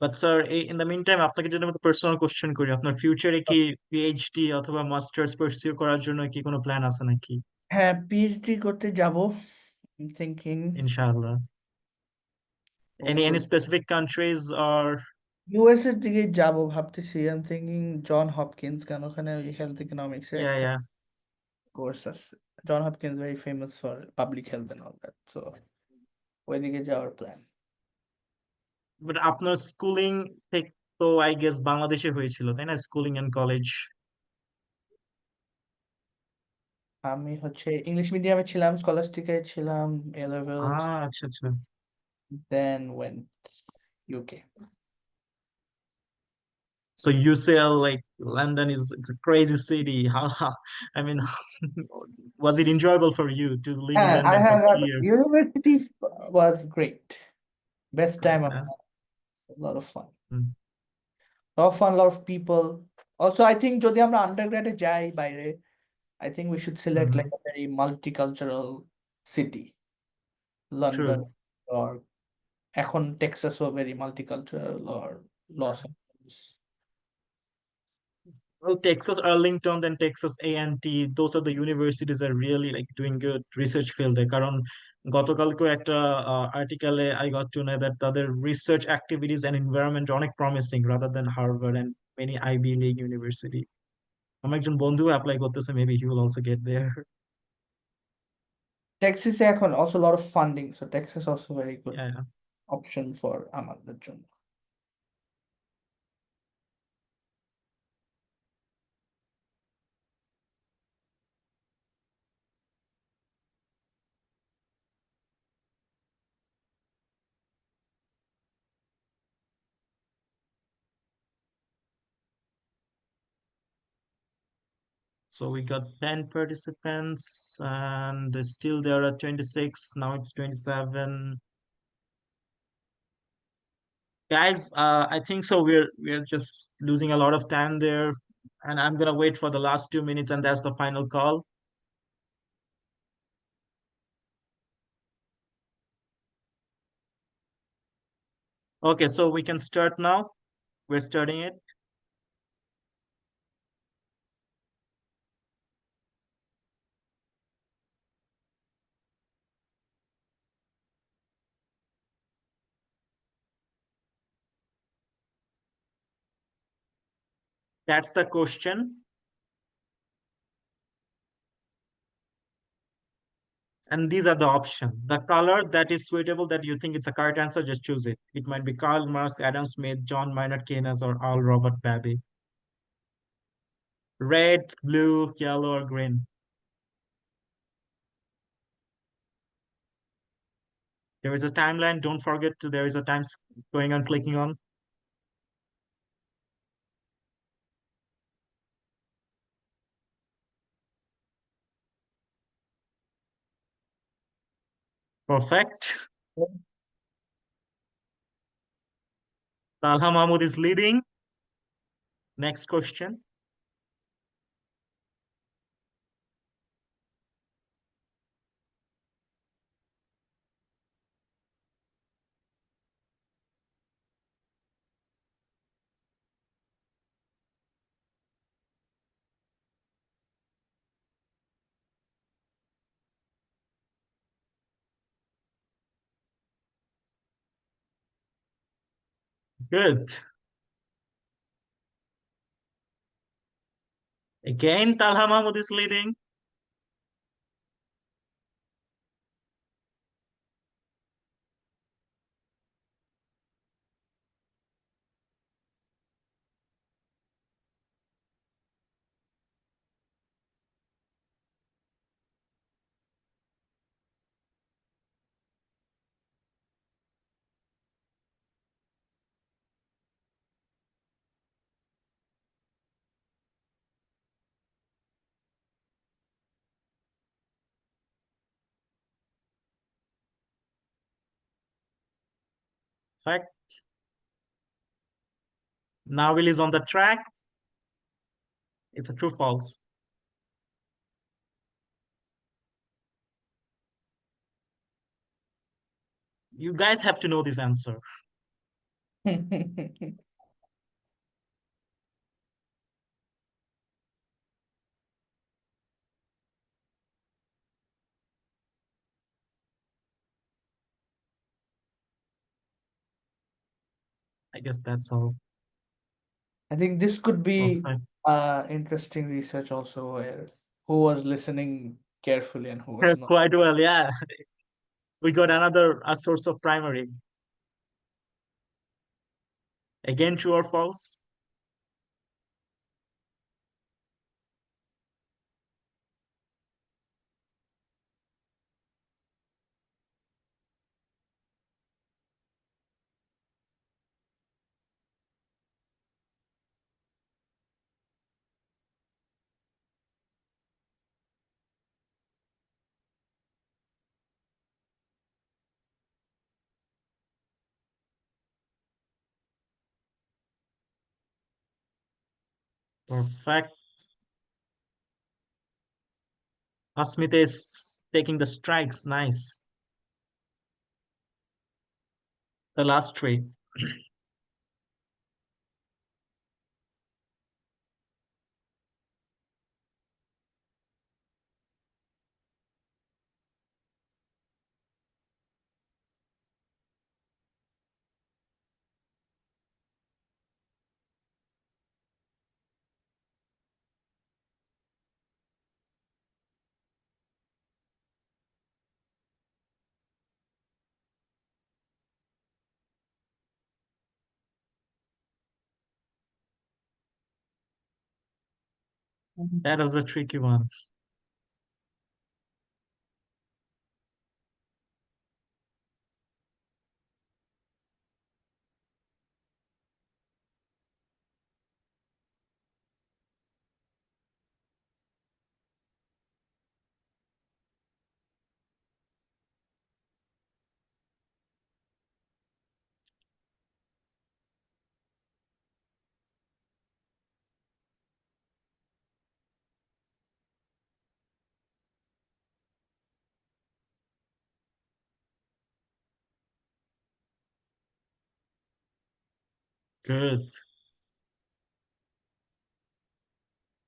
But sir, in the meantime, আপনাকে যদি আমি personal question করি, আপনার ফিউচারে কি পিএইচডি অথবা মাস্টার্স পার্সিউ করার জন্য কি কোনো প্ল্যান আছে নাকি? হ্যাঁ, পিএইচডি করতে যাব, থিংকিং। ইনশাআল্লাহ. Any specific countries or? US এর দিকে যাব ভাবতেছি। আই থিংকিং জন হপকিন্স, কারণ ওখানে ওই হেলথ ইকোনমিক্স এর একটা Yeah. কোর্স আছে। John Hopkins very famous for public health and all that, so ওইদিকে যাওয়ার প্ল্যান। But আপনার স্কুলিং থেকে তো আই গেস বাংলাদেশে হয়েছিল, তাই না? Schooling and college. আমি হচ্ছে ইংলিশ মিডিয়ামে ছিলাম, স্কলাস্টিকে ছিলাম, এ লেভেলস, আচ্ছা আচ্ছা। Then went UK. So UCL, like London is, it's a crazy city. How I mean, was it enjoyable for you to live in And I London for have 3 years? university was great, best time of Yeah. my life, a lot of fun. Mm. lot of fun, a lot of people. Also, I think যদি আমরা আন্ডারগ্রেডে যাই বাইরে, I think we should select Mhm. like a very multicultural city, True. London or এখন টেক্সাসও very multicultural or Los Angeles. Well, Texas Arlington, then Texas A&T, those are the universities that are really like doing good research field. কারণ গতকালকে একটা আর্টিকেলে I got to know that তাদের research activities and environment অনেক promising rather than Harvard and many Ivy League university. আমার একজন বন্ধু apply করতেছে, maybe he will also get there. Texas এখন also a lot of funding, so Texas also very good Yeah. option for আমাদের জন্য. So we got 10 participants and still there are 26. Now it's 27. Guys, I think so. We're just losing a lot of time there. And I'm gonna wait for the last 2 minutes and that's the final call. Okay, so we can start now. We're starting it. That's the question. And these are the options. The color that is suitable that you think it's a correct answer, just choose it. It might be Karl Marx, Adam Smith, John Maynard Keynes, or Al Robert Babbage. Red, blue, yellow, or green. There is a timeline. Don't forget to, there is a time going on, clicking on. Perfect. Talha Mahmoud is leading. Next question. Good. Again, Talha Mahmoud is leading. Fact. Nabil is on the track. It's a true false. You guys have to know this answer. I guess that's all. I think this could be Perfect. interesting research also, where who was listening carefully and who was not. Quite well, yeah. We got another a source of primary. Again, true or false? Perfect. Asmita is taking the strikes. Nice. The last three. That was a tricky one. Good.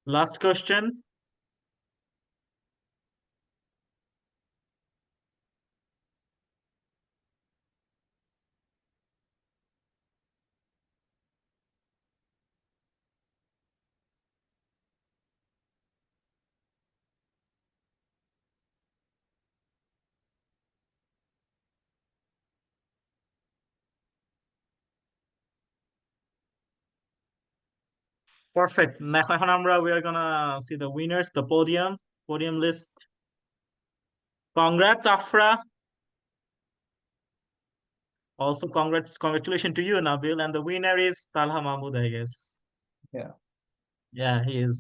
Last question. Perfect. এখন আমরা we are gonna see the winners, the podium list. Congrats, Afra. Also, congratulations to you, Nabil. And the winner is Talha Mahmoud, I guess. Yeah. Yeah, he is.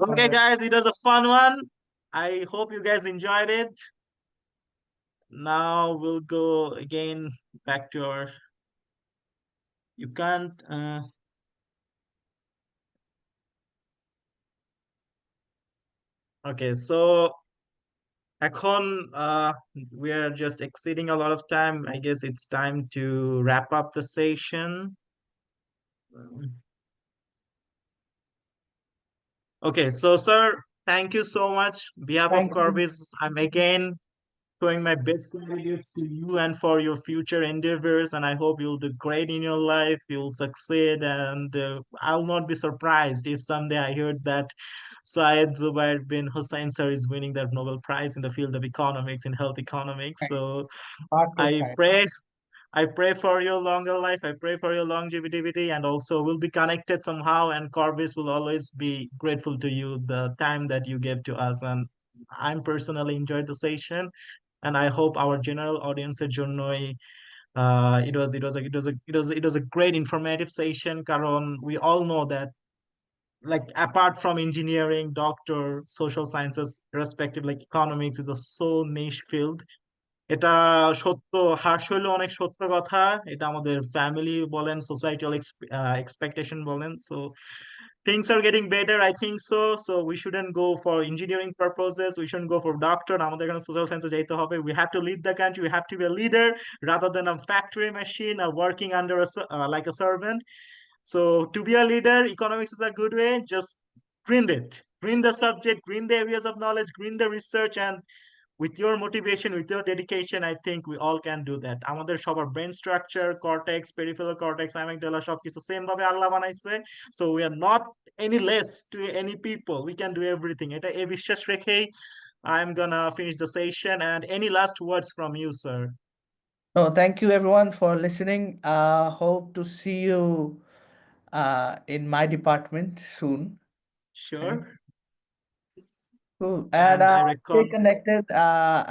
Okay, Congrats. guys, it was a fun one. I hope you guys enjoyed it. Now we'll go again back to our. You can't. Okay, so এখন we are just exceeding a lot of time. I guess it's time to wrap up the session. Okay, so sir, thank you so much. Behalf of Thank you. CORViS, I'm again showing my best gratitude to you and for your future endeavors. And I hope you'll do great in your life. You'll succeed, and I'll not be surprised if someday I heard that Syed Zubair bin Hossain sir is winning the Nobel Prize in the field of economics, in health economics. Thank you. So Hard to I find. pray I pray for your longer life. I pray for your longevity, and also we'll be connected somehow. And CORViS will always be grateful to you the time that you gave to us. And I'm personally enjoyed the session, and I hope our general audience জন্যই it was a great informative session. কারণ we all know that, like, apart from engineering, doctor, social sciences, respective, like economics is a so niche field. এটা সত্য, হার্শ হইলেও অনেক সত্য কথা। এটা আমাদের ফ্যামিলি বলেন, সোসাইটাল এক্সপেকটেশন বলেন। So things are getting better, I think so. So we shouldn't go for engineering purposes, we shouldn't go for doctor, আমাদের এখানে সোশ্যাল সায়েন্সে যাইতে হবে। We have to lead the country, we have to be a leader rather than a factory machine or working under like a servant. So to be a leader, economics is a good way. Just grind it, grind the subject, grind the areas of knowledge, grind the research, and with your motivation, with your dedication, I think we all can do that. আমাদের সবার brain structure, cortex, peripheral cortex, amygdala সবকিছু same ভাবে আল্লাহ বানাইছে। So we are not any less to any people, we can do everything। এটা এই বিশ্বাস রেখেই I'm gonna finish the session. And any last words from you, sir? No, thank you everyone for listening. Hope to see you in my department soon. Sure. Cool. And And I stay reckon connected.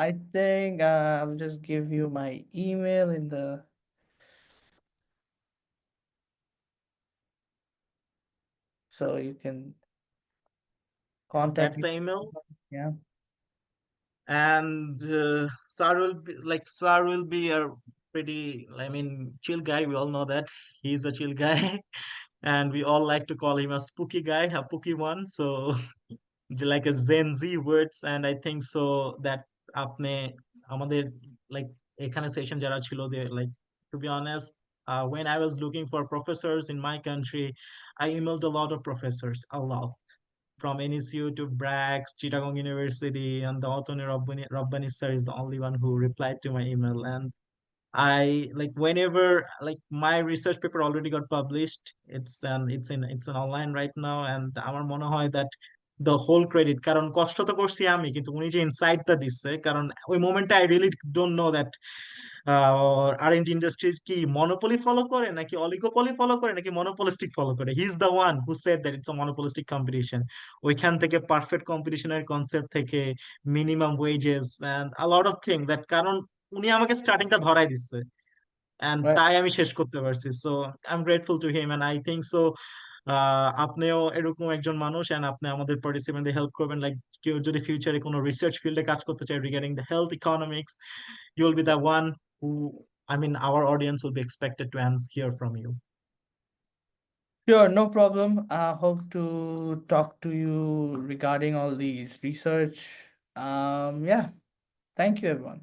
I think I'll just give you my email in the so you can contact that's me. the email. Yeah. And Sar will be a pretty, I mean, chill guy. We all know that he's a chill guy. and we all like to call him a spooky guy, a spooky one. So like a Gen Z words, and I think so that আপনি আমাদের like এখানে session যারা ছিল they like to be honest, when I was looking for professors in my country, I emailed a lot of professors, a lot, from NSU to Bragg, Chittagong University, and the Otoni Rabbani sir is the only one who replied to my email. And I like whenever like my research paper already got published, it's an online right now, and আমার মনে হয় that the whole credit, কারণ কষ্ট তো করছি আমি, কিন্তু উনি যে ইনসাইটটা দিচ্ছে, কারণ ওই মোমেন্টে I really don't know that R&D industry কি মনোপলি ফলো করে নাকি অলিগোপলি ফলো করে নাকি মনোপলিস্টিক ফলো করে। He is the one who said that it's a monopolistic competition. ওইখান থেকে পারফেক্ট কম্পিটিশনের কনসেপ্ট থেকে minimum wages and a lot of thing that, কারণ উনি আমাকে স্টার্টিংটা ধরাই দিচ্ছে এন্ড Right. তাই আমি শেষ করতে পারছি। So I am grateful to him and I think so আপনিও এরকম একজন মানুষ এন্ড আপনি আমাদের পার্টিসিপেন্টদের হেল্প করবেন। লাইক কেউ যদি ফিউচারে কোনো রিসার্চ ফিল্ডে কাজ করতে চায় regarding the health economics, you will be the one who, I mean, our audience will be expected to hear from you. Sure, no problem. Hope to talk to you regarding all these research. Yeah, thank you, everyone.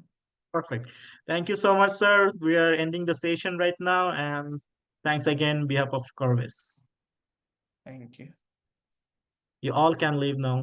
Perfect. Thank you so much, sir. We are ending the session right now, and thanks again on behalf of CORViS. Thank you. You all can leave now.